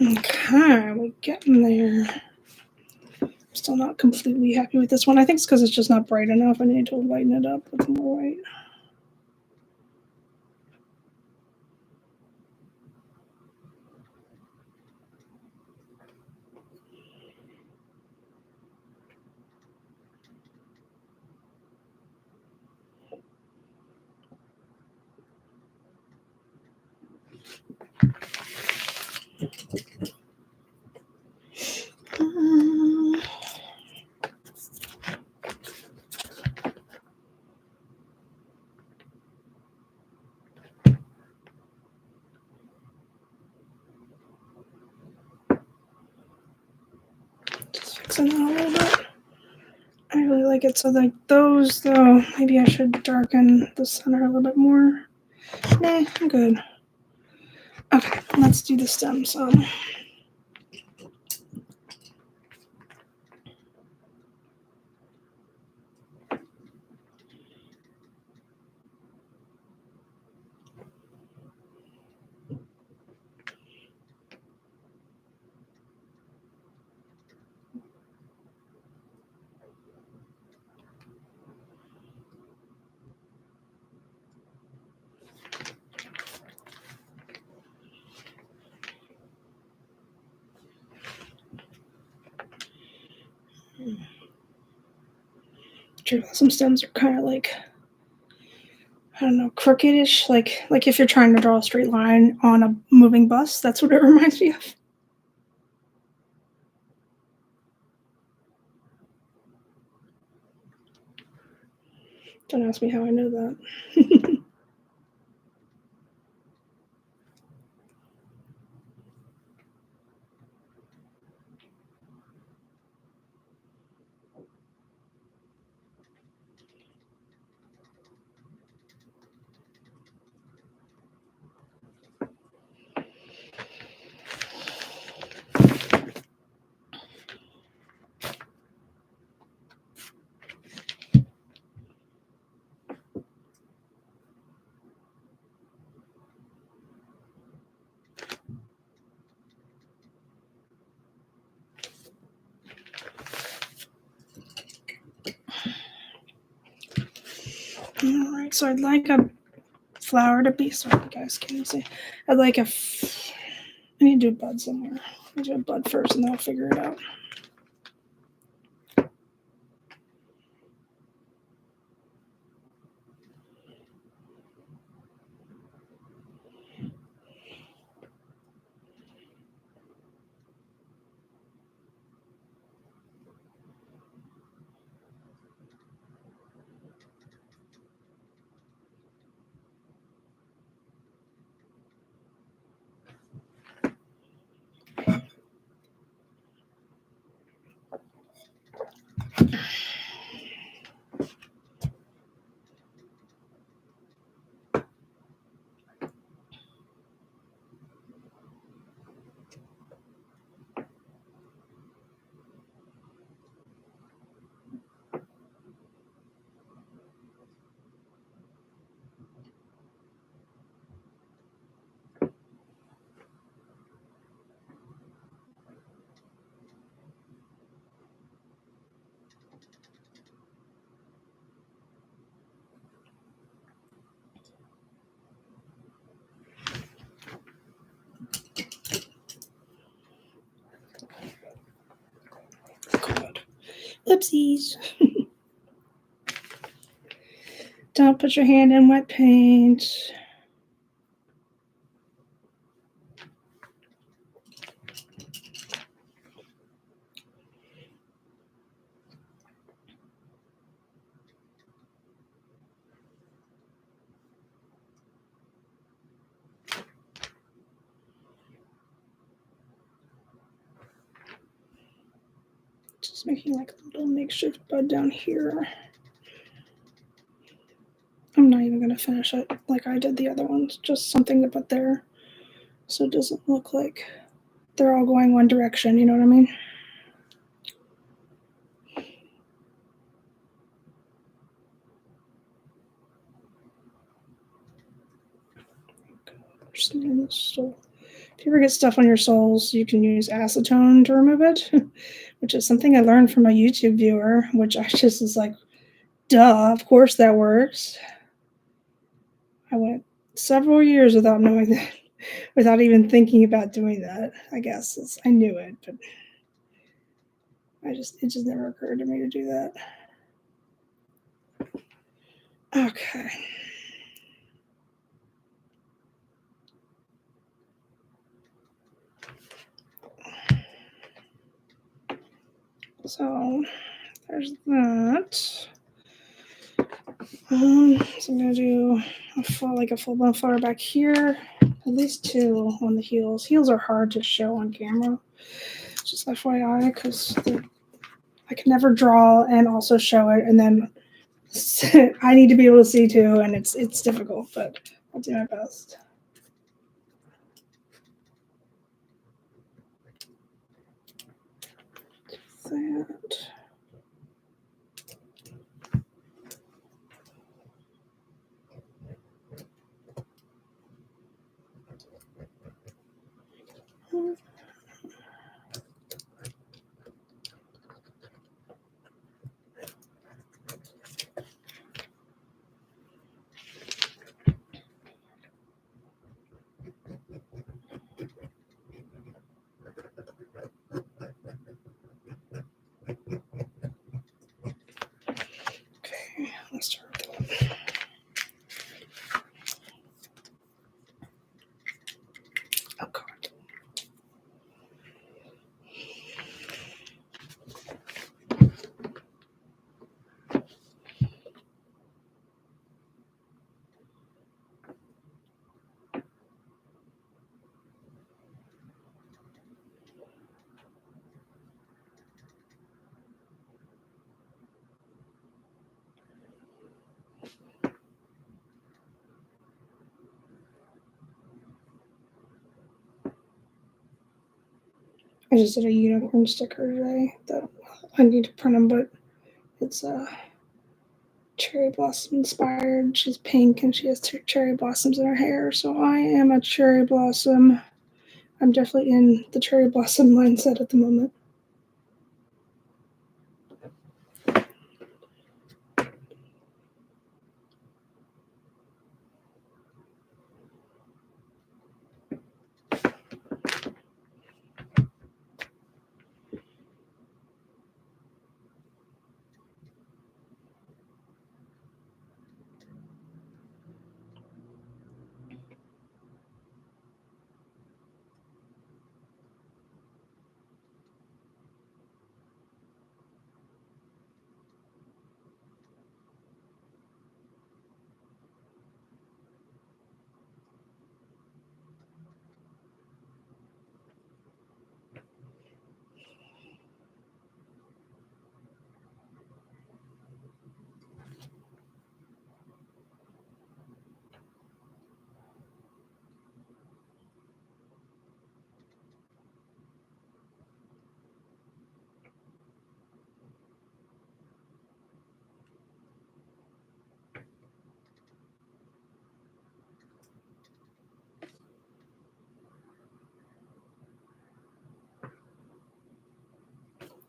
Okay, we're getting there. Still not completely happy with this one. I think it's because it's just not bright enough. I need to lighten it up with more white. Just fixing it a little bit. I really like it. So like those though, maybe I should darken the center a little bit more. Nah, I'm good. Okay, let's do the stems. Tree blossom stems are kind of like, I don't know, crookedish. Like if you're trying to draw a straight line on a moving bus, that's what it reminds me of. Don't ask me how I know that. All right, so I'd like a flower to be. Sorry, guys, can you see? I'd like I need to do a bud somewhere. I'll do a bud first, and then I'll figure it out. Oopsies. Don't put your hand in wet paint. Just making like a little makeshift bud down here. I'm not even going to finish it like I did the other ones. Just something to put there so it doesn't look like they're all going one direction. You know what I mean? So if you ever get stuff on your soles, you can use acetone to remove it, which is something I learned from a YouTube viewer, which I just was like, duh, of course that works. I went several years without knowing that, without even thinking about doing that. I guess I knew it, but it just never occurred to me to do that. Okay. So there's that. So I'm gonna do a full blown flower back here. At least 2 on the heels. Heels are hard to show on camera. Just FYI, because I can never draw and also show it, and then I need to be able to see too, and it's difficult, but I'll do my best. That. Okay, let's start with that. Oh God. I just did a unicorn sticker today that I need to print them, but it's cherry blossom inspired. She's pink and she has cherry blossoms in her hair, so I am a cherry blossom. I'm definitely in the cherry blossom mindset at the moment.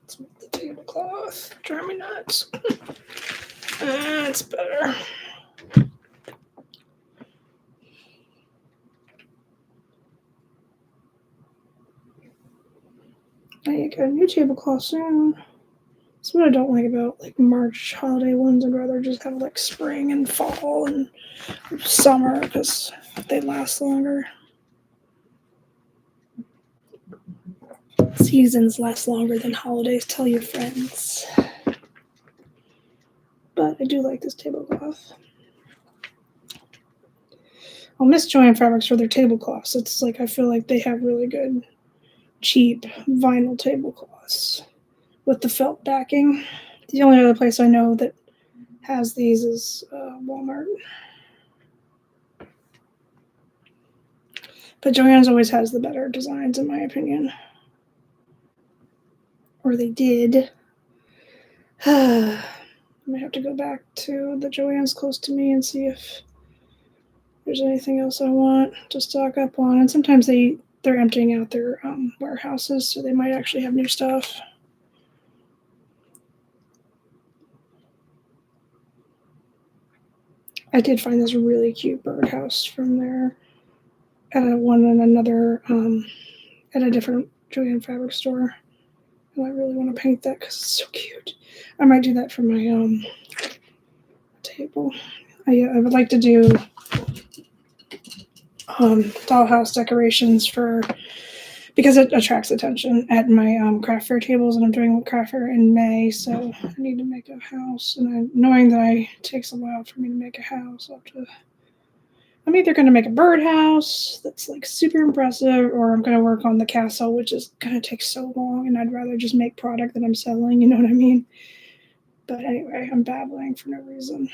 Let's move the tablecloth. Drive me nuts. That's better. There you go. New tablecloth soon. That's what I don't like about like March holiday ones. I'd rather just have like spring and fall and summer because they last longer. Seasons last longer than holidays. Tell your friends. But I do like this tablecloth. I'll miss Joann Fabrics for their tablecloths. It's like I feel like they have really good, cheap vinyl tablecloths with the felt backing. The only other place I know that has these is Walmart. But Joann's always has the better designs, in my opinion. Or they did. I might have to go back to the Joann's close to me and see if there's anything else I want to stock up on. And sometimes they're emptying out their warehouses, so they might actually have new stuff. I did find this really cute birdhouse from there at one and another at a different Joann fabric store. And I really want to paint that because it's so cute. I might do that for my table. I would like to do dollhouse decorations because it attracts attention at my craft fair tables, and I'm doing a craft fair in May, so I need to make a house. And knowing that it takes a while for me to make a house, I'm either going to make a birdhouse that's like super impressive, or I'm going to work on the castle, which is going to take so long, and I'd rather just make product that I'm selling, you know what I mean? But anyway, I'm babbling for no reason.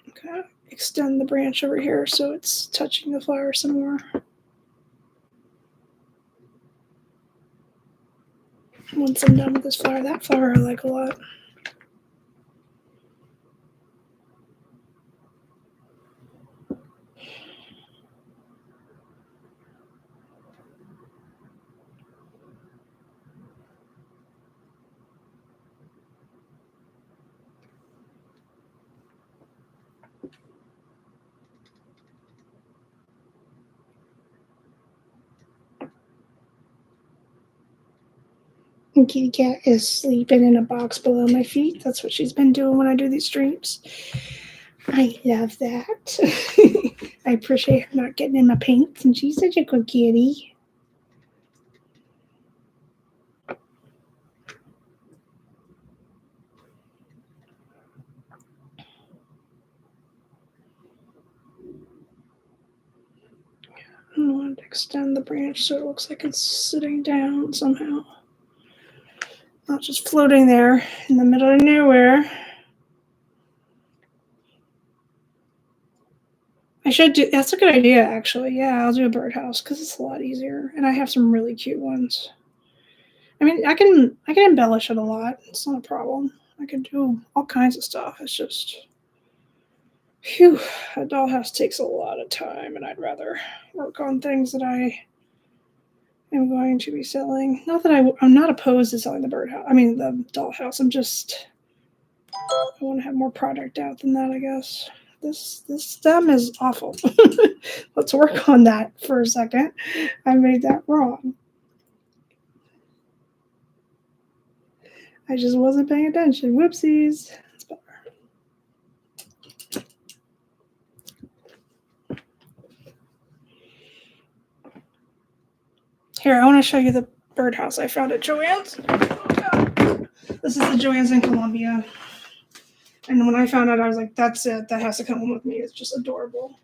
Okay, extend the branch over here so it's touching the flower some more. Once I'm done with this flower, that flower I like a lot. And Kitty Cat is sleeping in a box below my feet. That's what she's been doing when I do these streams. I love that. I appreciate her not getting in my paints, and she's such a good kitty. I want to extend the branch so it looks like it's sitting down somehow. Not just floating there in the middle of nowhere. I should do. That's a good idea, actually. Yeah, I'll do a birdhouse because it's a lot easier, and I have some really cute ones. I mean, I can embellish it a lot. It's not a problem. I can do all kinds of stuff. It's just, phew, a dollhouse takes a lot of time, and I'd rather work on things that I am going to be selling. Not that I'm not opposed to selling the the dollhouse. I want to have more product out than that, I guess. This stem is awful. Let's work on that for a second. I made that wrong. I just wasn't paying attention. Whoopsies. That's better. Here, I want to show you the birdhouse I found at Joann's. Oh, this is the Joann's in Columbia. And when I found out, I was like, that's it. That has to come home with me. It's just adorable.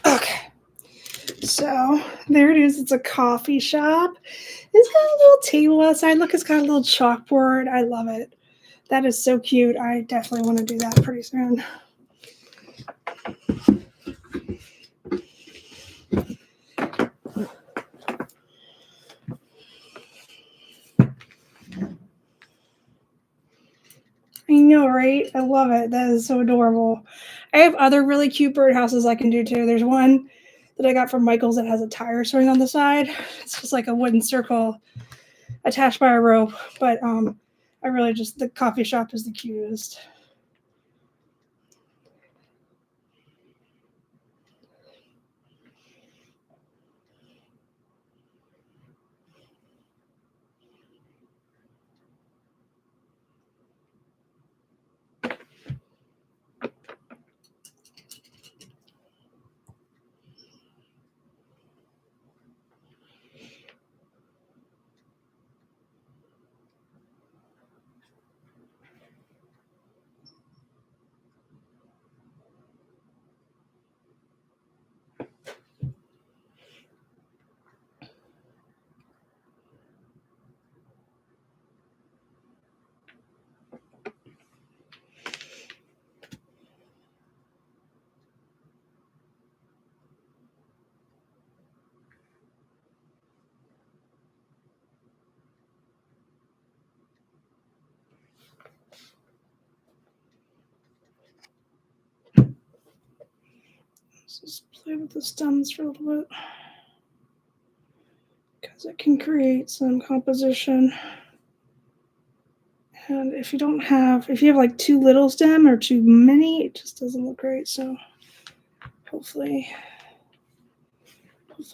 Okay. So there it is. It's a coffee shop. It's a little table outside. Look, it's got a little chalkboard. I love it. That is so cute. I definitely want to do that pretty soon. I know, right? I love it. That is so adorable. I have other really cute birdhouses I can do too. There's one that I got from Michael's that has a tire swing on the side. It's just like a wooden circle attached by a rope. But I really just, the coffee shop is the cutest. Let's just play with the stems for a little bit, because it can create some composition. And if you have like too little stem or too many, it just doesn't look great. So hopefully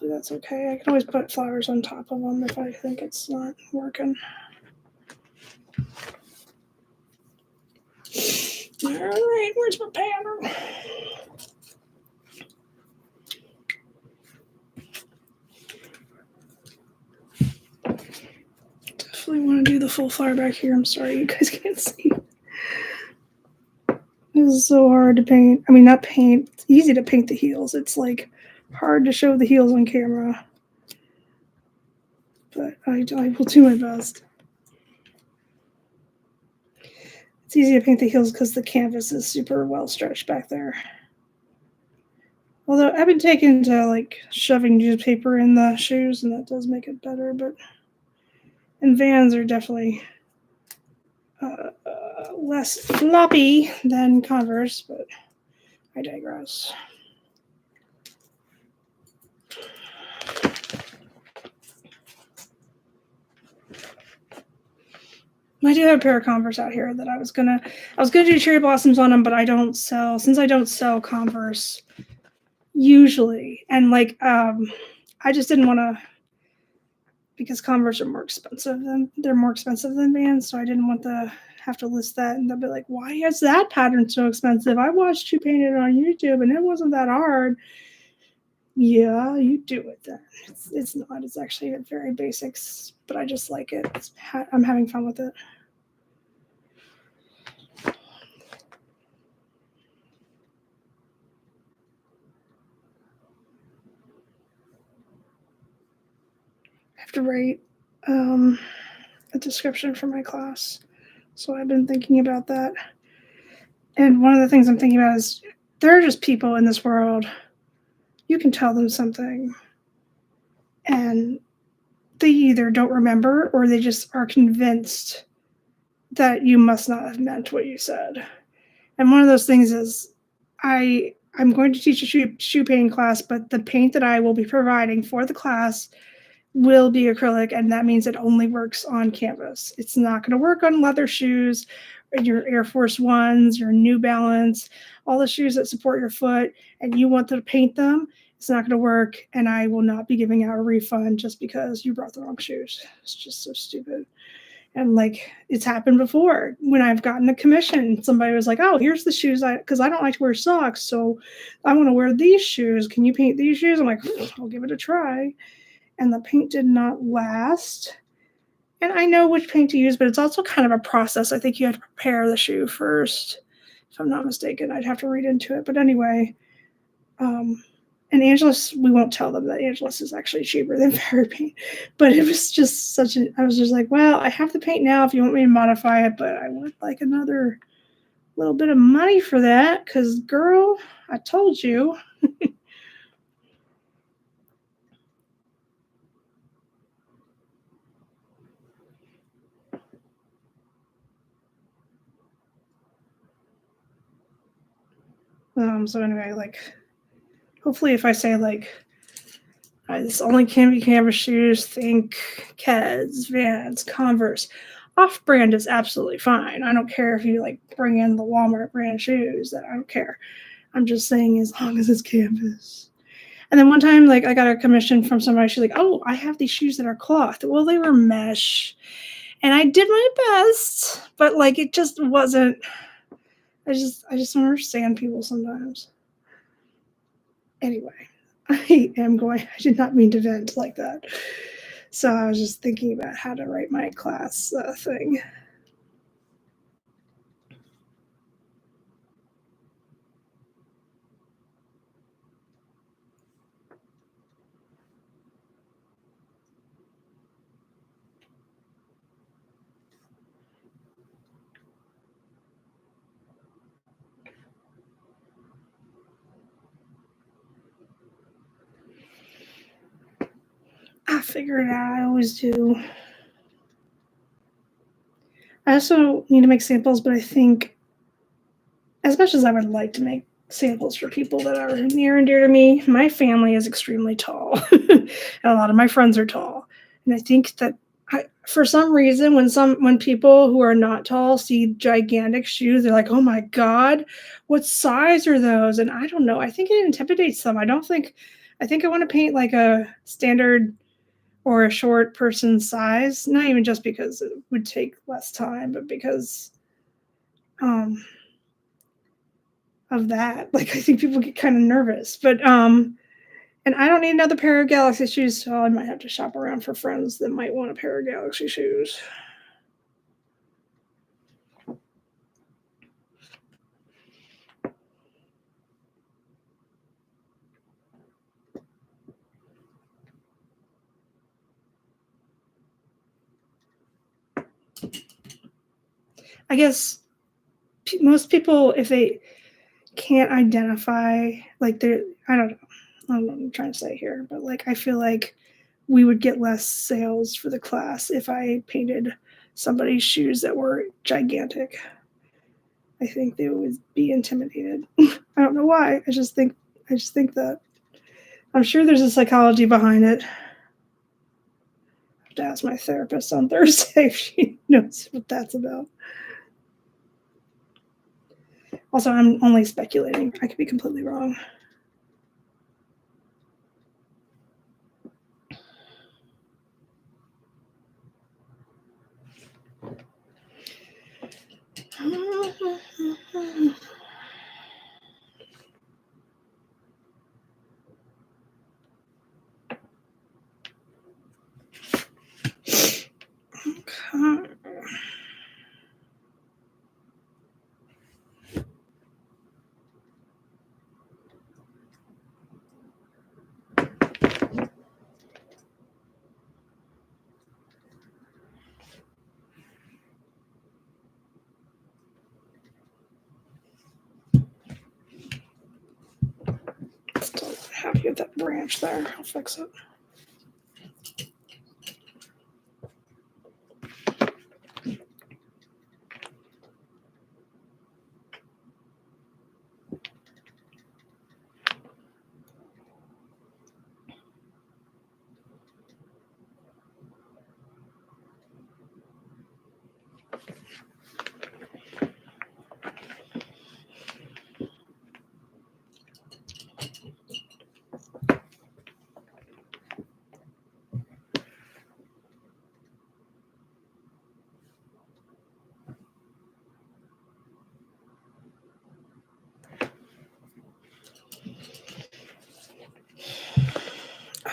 that's okay. I can always put flowers on top of them if I think it's not working. All right, where's my pattern? Definitely want to do the full flower back here. I'm sorry you guys can't see. This is so hard to paint. I mean, not paint. It's easy to paint the heels. It's like hard to show the heels on camera. But I will do my best. It's easy to paint the heels because the canvas is super well stretched back there. Although I've been taken to like shoving newspaper in the shoes, and that does make it better. And Vans are definitely less floppy than Converse, but I digress. I do have a pair of Converse out here that I was gonna do cherry blossoms on them, but I don't sell Converse usually, and like I just didn't want to, because Converse are more expensive than Vans, so I didn't want to have to list that, and they'll be like, why is that pattern so expensive? I watched you paint it on YouTube and it wasn't that hard. Yeah, you do it then. It's not. It's actually very basics, but I just like it. I'm having fun with it. I have to write a description for my class, so I've been thinking about that. And one of the things I'm thinking about is there are just people in this world, you can tell them something and they either don't remember or they just are convinced that you must not have meant what you said. And one of those things is I'm going to teach a shoe painting class, but the paint that I will be providing for the class will be acrylic, and that means it only works on canvas. It's not going to work on leather shoes, your Air Force Ones, your New Balance, all the shoes that support your foot, and you want to paint them. It's not going to work, and I will not be giving out a refund just because you brought the wrong shoes. It's just so stupid. And like, it's happened before when I've gotten a commission. Somebody was like, oh, here's the shoes, because I don't like to wear socks, so I want to wear these shoes. Can you paint these shoes? I'm like, I'll give it a try. And the paint did not last. And I know which paint to use, but it's also kind of a process. I think you have to prepare the shoe first, if I'm not mistaken. I'd have to read into it. But anyway, And Angelus, we won't tell them that Angelus is actually cheaper than Fairy Paint. But it was just I was just like, well, I have the paint now if you want me to modify it, but I would like another little bit of money for that, because, girl, I told you. So anyway, like, hopefully if I say, like, this only can be canvas shoes, think Keds, Vans, Converse. Off-brand is absolutely fine. I don't care if you, like, bring in the Walmart brand shoes. I don't care. I'm just saying as long as it's canvas. And then one time, like, I got a commission from somebody. She's like, oh, I have these shoes that are cloth. Well, they were mesh. And I did my best, but, like, it just wasn't. I just don't understand people sometimes. Anyway, I did not mean to vent like that. So I was just thinking about how to write my class thing. I figure it out. I always do. I also need to make samples, but I think, as much as I would like to make samples for people that are near and dear to me, my family is extremely tall. And a lot of my friends are tall. And I think that for some reason, when people who are not tall see gigantic shoes, they're like, oh my God, what size are those? And I don't know. I think it intimidates them. I think I want to paint like a standard or a short person size, not even just because it would take less time, but because of that. Like, I think people get kind of nervous. But and I don't need another pair of Galaxy shoes, so I might have to shop around for friends that might want a pair of Galaxy shoes. I guess most people, if they can't identify, like, I don't know what I'm trying to say here, but, like, I feel like we would get less sales for the class if I painted somebody's shoes that were gigantic. I think they would be intimidated. I don't know why. I just think that. I'm sure there's a psychology behind it. I have to ask my therapist on Thursday if she knows what that's about. Also, I'm only speculating. I could be completely wrong. Okay. Still happy with that branch there. I'll fix it.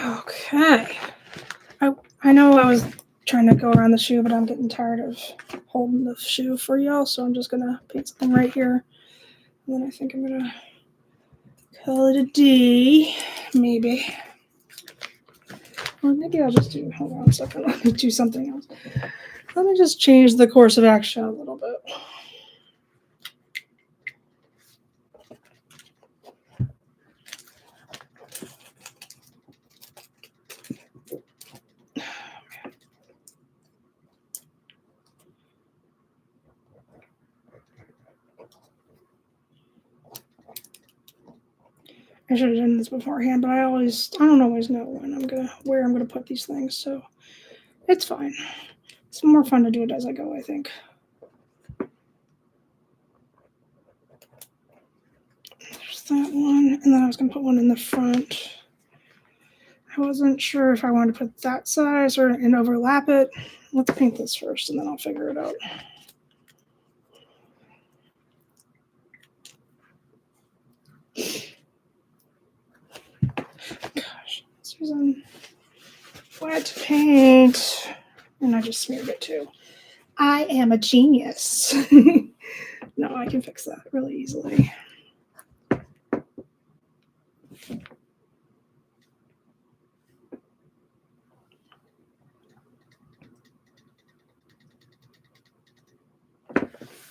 Okay. I know I was trying to go around the shoe, but I'm getting tired of holding the shoe for y'all, so I'm just going to paint something right here. And then I think I'm going to call it a day, maybe. Or maybe I'll just do, hold on a second, let me do something else. Let me just change the course of action a little bit. I should have done this beforehand, but I don't always know where I'm gonna put these things, so it's fine. It's more fun to do it as I go, I think. There's that one, and then I was gonna put one in the front. I wasn't sure if I wanted to put that size and overlap it. Let's paint this first, and then I'll figure it out. Gosh, this was on wet paint, and I just smeared it too. I am a genius. No, I can fix that really easily.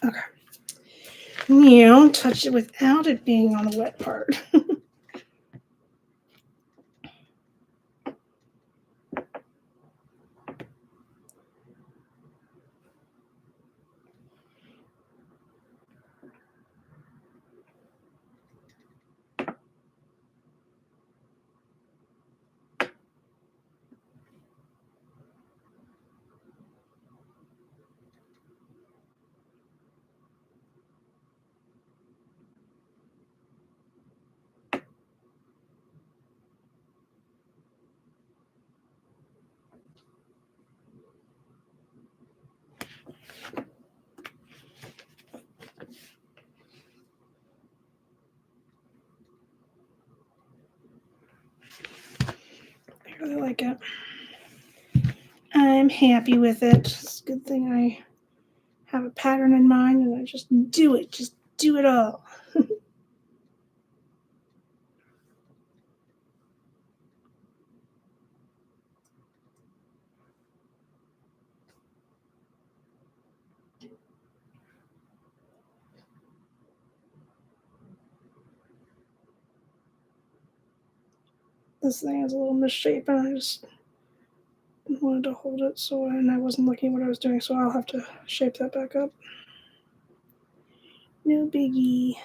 Okay. Now, touch it without it being on the wet part. I really like it. I'm happy with it. It's a good thing I have a pattern in mind and I just do it. Just do it all. This thing is a little misshapen. I just wanted to hold it and I wasn't looking at what I was doing, so I'll have to shape that back up. No biggie.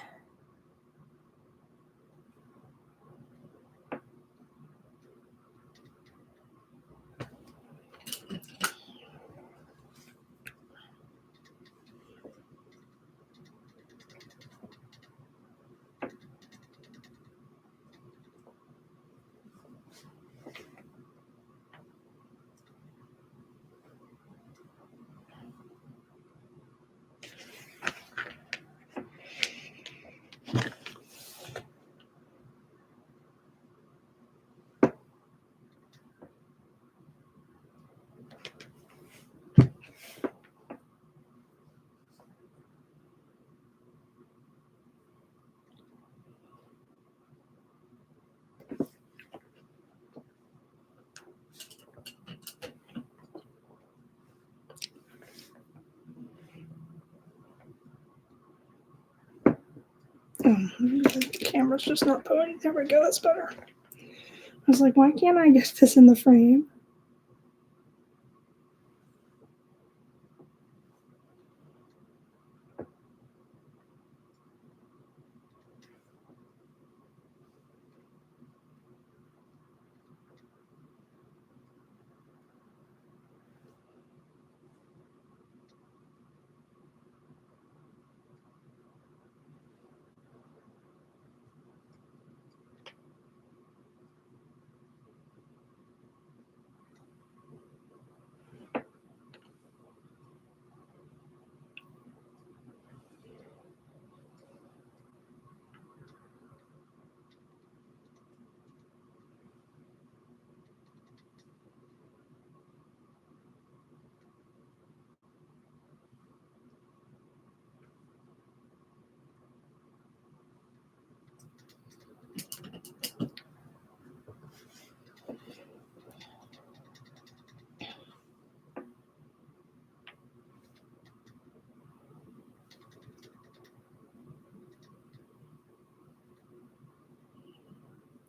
The camera's just not putting. There we go. That's better. I was like, why can't I get this in the frame?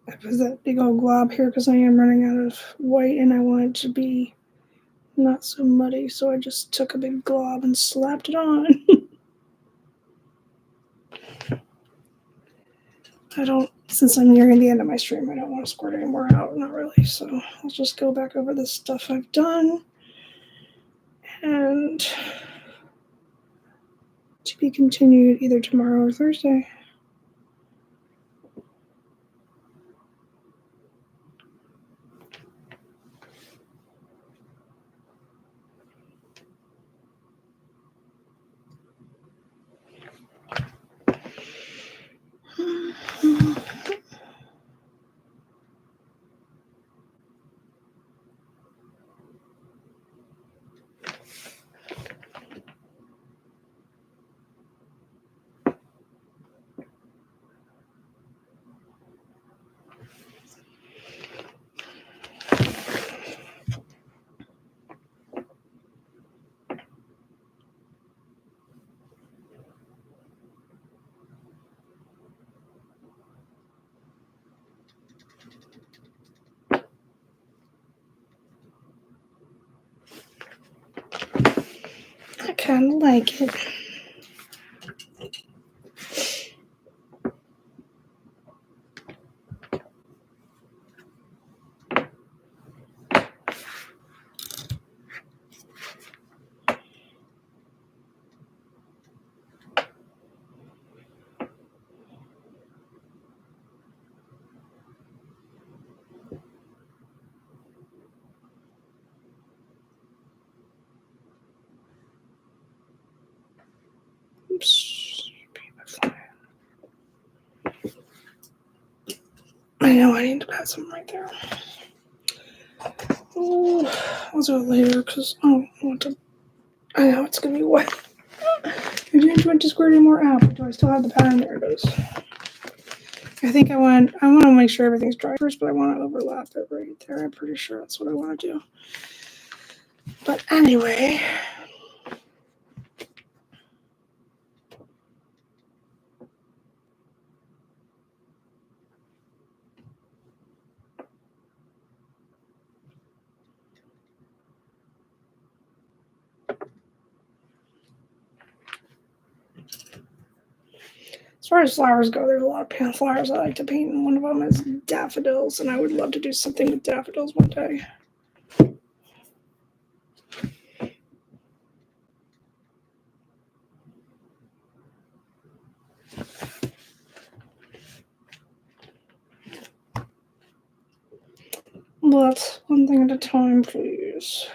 I put that big old glob here because I am running out of white and I want it to be not so muddy, so I just took a big glob and slapped it on. Since I'm nearing the end of my stream, I don't want to squirt any more out, not really, so I'll just go back over the stuff I've done. And to be continued either tomorrow or Thursday. I kind of like it. Oops. I know I need to pat some right there. Oh, I'll do it later because I don't want to. I know it's going to be wet. I didn't want to squirt any more out, but do I still have the pattern? There it is. I think I want to make sure everything's dry first, but I want to overlap it right there. I'm pretty sure that's what I want to do. But anyway. As far as flowers go, there's a lot of flowers I like to paint, and one of them is daffodils, and I would love to do something with daffodils one day. Let's one thing at a time, please.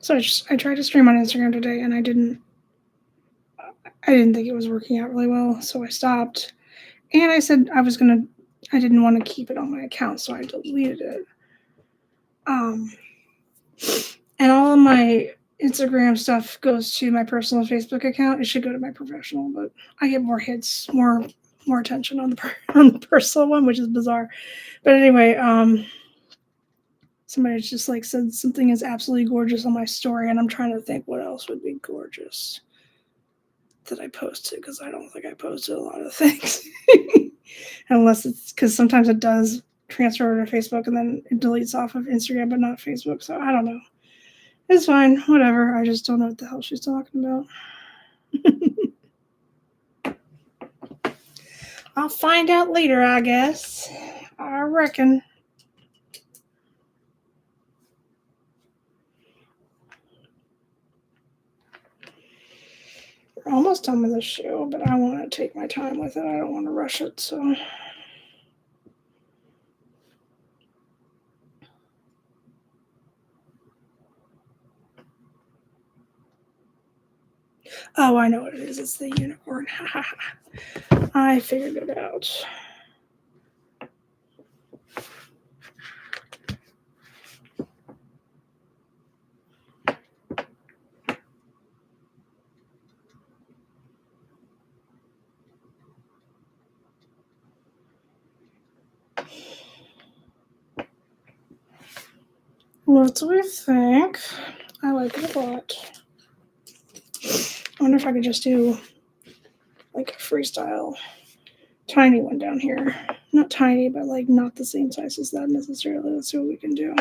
So I tried to stream on Instagram today, and I didn't think it was working out really well, so I stopped. And I said I didn't want to keep it on my account, so I deleted it. And all of my Instagram stuff goes to my personal Facebook account. It should go to my professional, but I get more hits, more attention on the personal one, which is bizarre. But anyway, somebody just said something is absolutely gorgeous on my story, and I'm trying to think what else would be gorgeous. that I posted, because I don't think I posted a lot of things. Unless it's because sometimes it does transfer over to Facebook and then it deletes off of Instagram, but not Facebook. So I don't know. It's fine. Whatever. I just don't know what the hell she's talking about. I'll find out later, I guess. I reckon. We're almost done with the show, but I want to take my time with it. I don't want to rush it, so. Oh, I know what it is. It's the unicorn. I figured it out. What do we think? I like it a lot. I wonder if I could just do like a freestyle tiny one down here. Not tiny, but like not the same size as that necessarily. Let's see what we can do.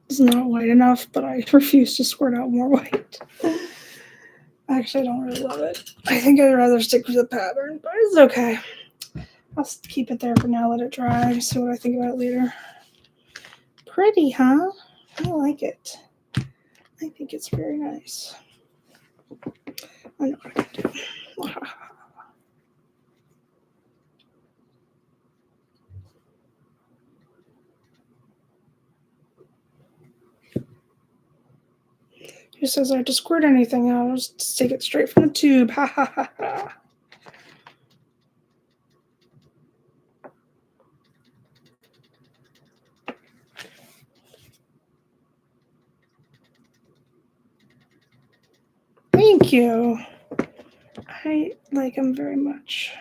It's not white enough, but I refuse to squirt out more white. Actually, I don't really love it. I think I'd rather stick with the pattern, but it's okay. I'll keep it there for now, let it dry, see what I think about it later. Pretty, huh? I like it. I think it's very nice. I know what I can do. Who says I have to squirt anything out? I'll just take it straight from the tube. Ha ha ha ha. Thank you. I like them very much.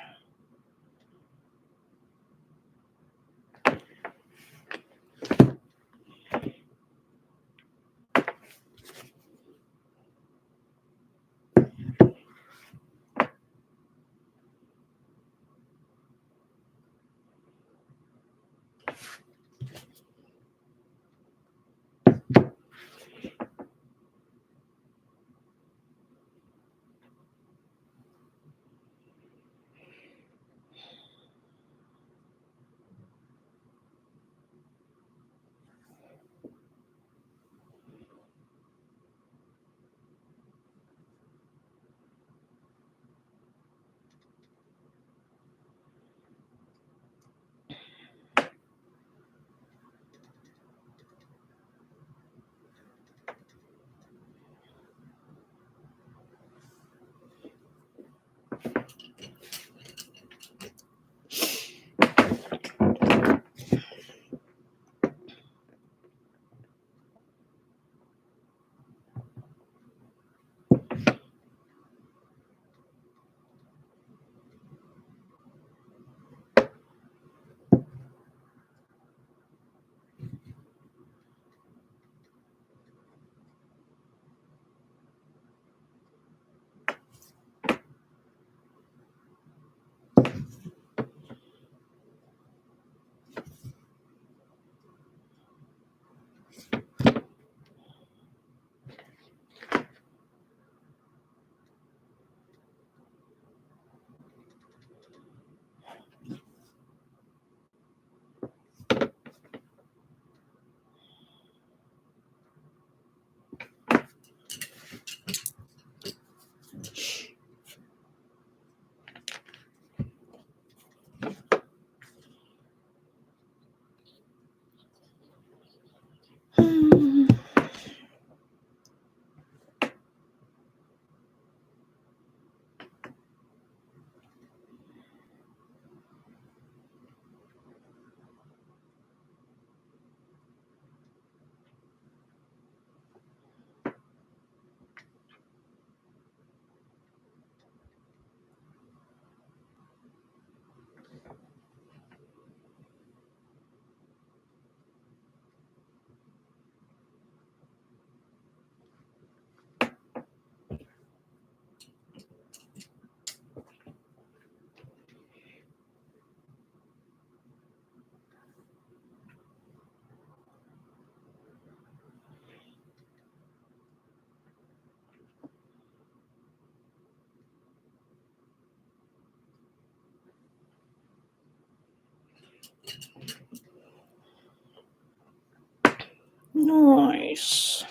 Nice.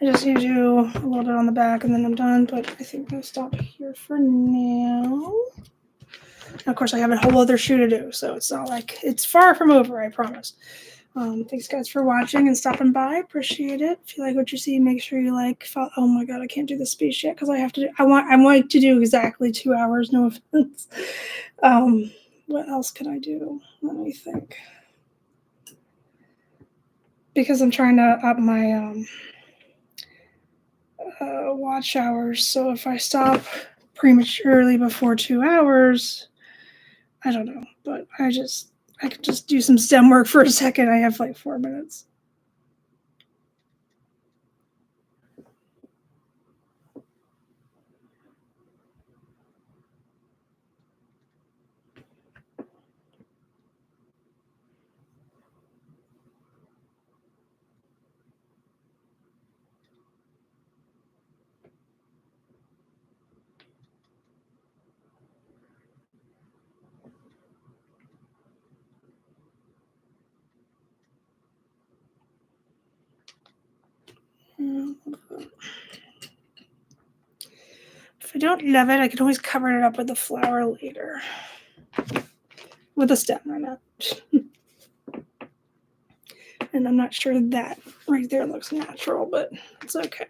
I just need to do a little bit on the back and then I'm done, but I think I'm going to stop here for now. And of course, I have a whole other shoe to do, so it's not like it's far from over, I promise. Thanks, guys, for watching and stopping by. Appreciate it. If you like what you see, make sure you like. Follow. Oh my god, I can't do the speech yet because I have to do. I want to do exactly 2 hours. No offense. What else can I do? Let me think. Because I'm trying to up my watch hours. So if I stop prematurely before 2 hours, I don't know. But I could just do some STEM work for a second. I have like 4 minutes. If I don't love it, I can always cover it up with a flower later. With a stem, I know. And I'm not sure that right there looks natural, but it's okay.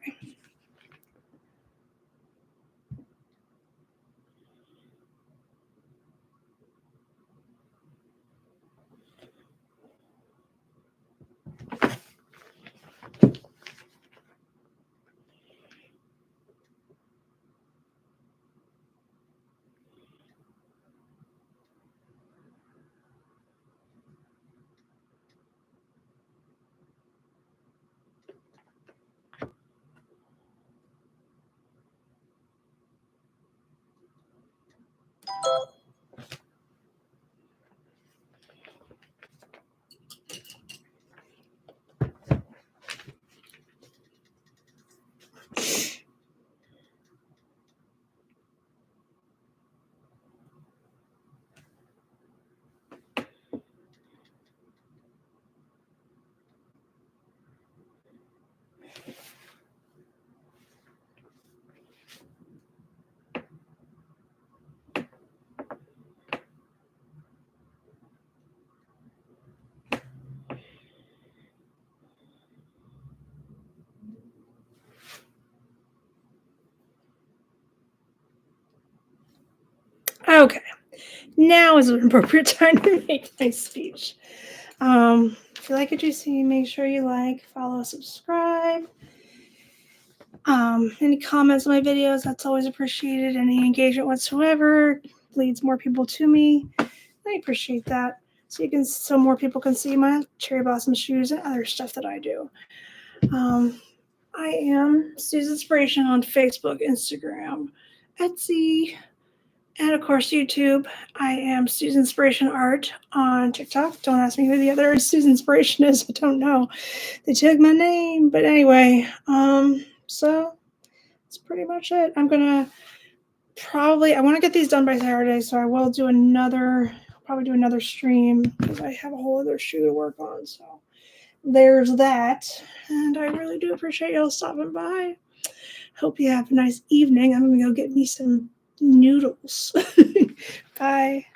Okay. Now is an appropriate time to make my speech. If you like what you see, make sure you like, follow, subscribe. Any comments on my videos, that's always appreciated. Any engagement whatsoever leads more people to me. I appreciate that. So more people can see my Cherry Blossom shoes and other stuff that I do. I am Sue's Inspiration on Facebook, Instagram, Etsy, and of course YouTube. I am Sue's Inspiration Art on TikTok. Don't ask me who the other Sue's Inspiration is. I don't know. They took my name, but anyway. So that's pretty much it. I'm gonna I want to get these done by Saturday, so I will do probably do another stream because I have a whole other shoe to work on. So there's that. And I really do appreciate y'all stopping by. Hope you have a nice evening. I'm going to go get me some noodles. Bye.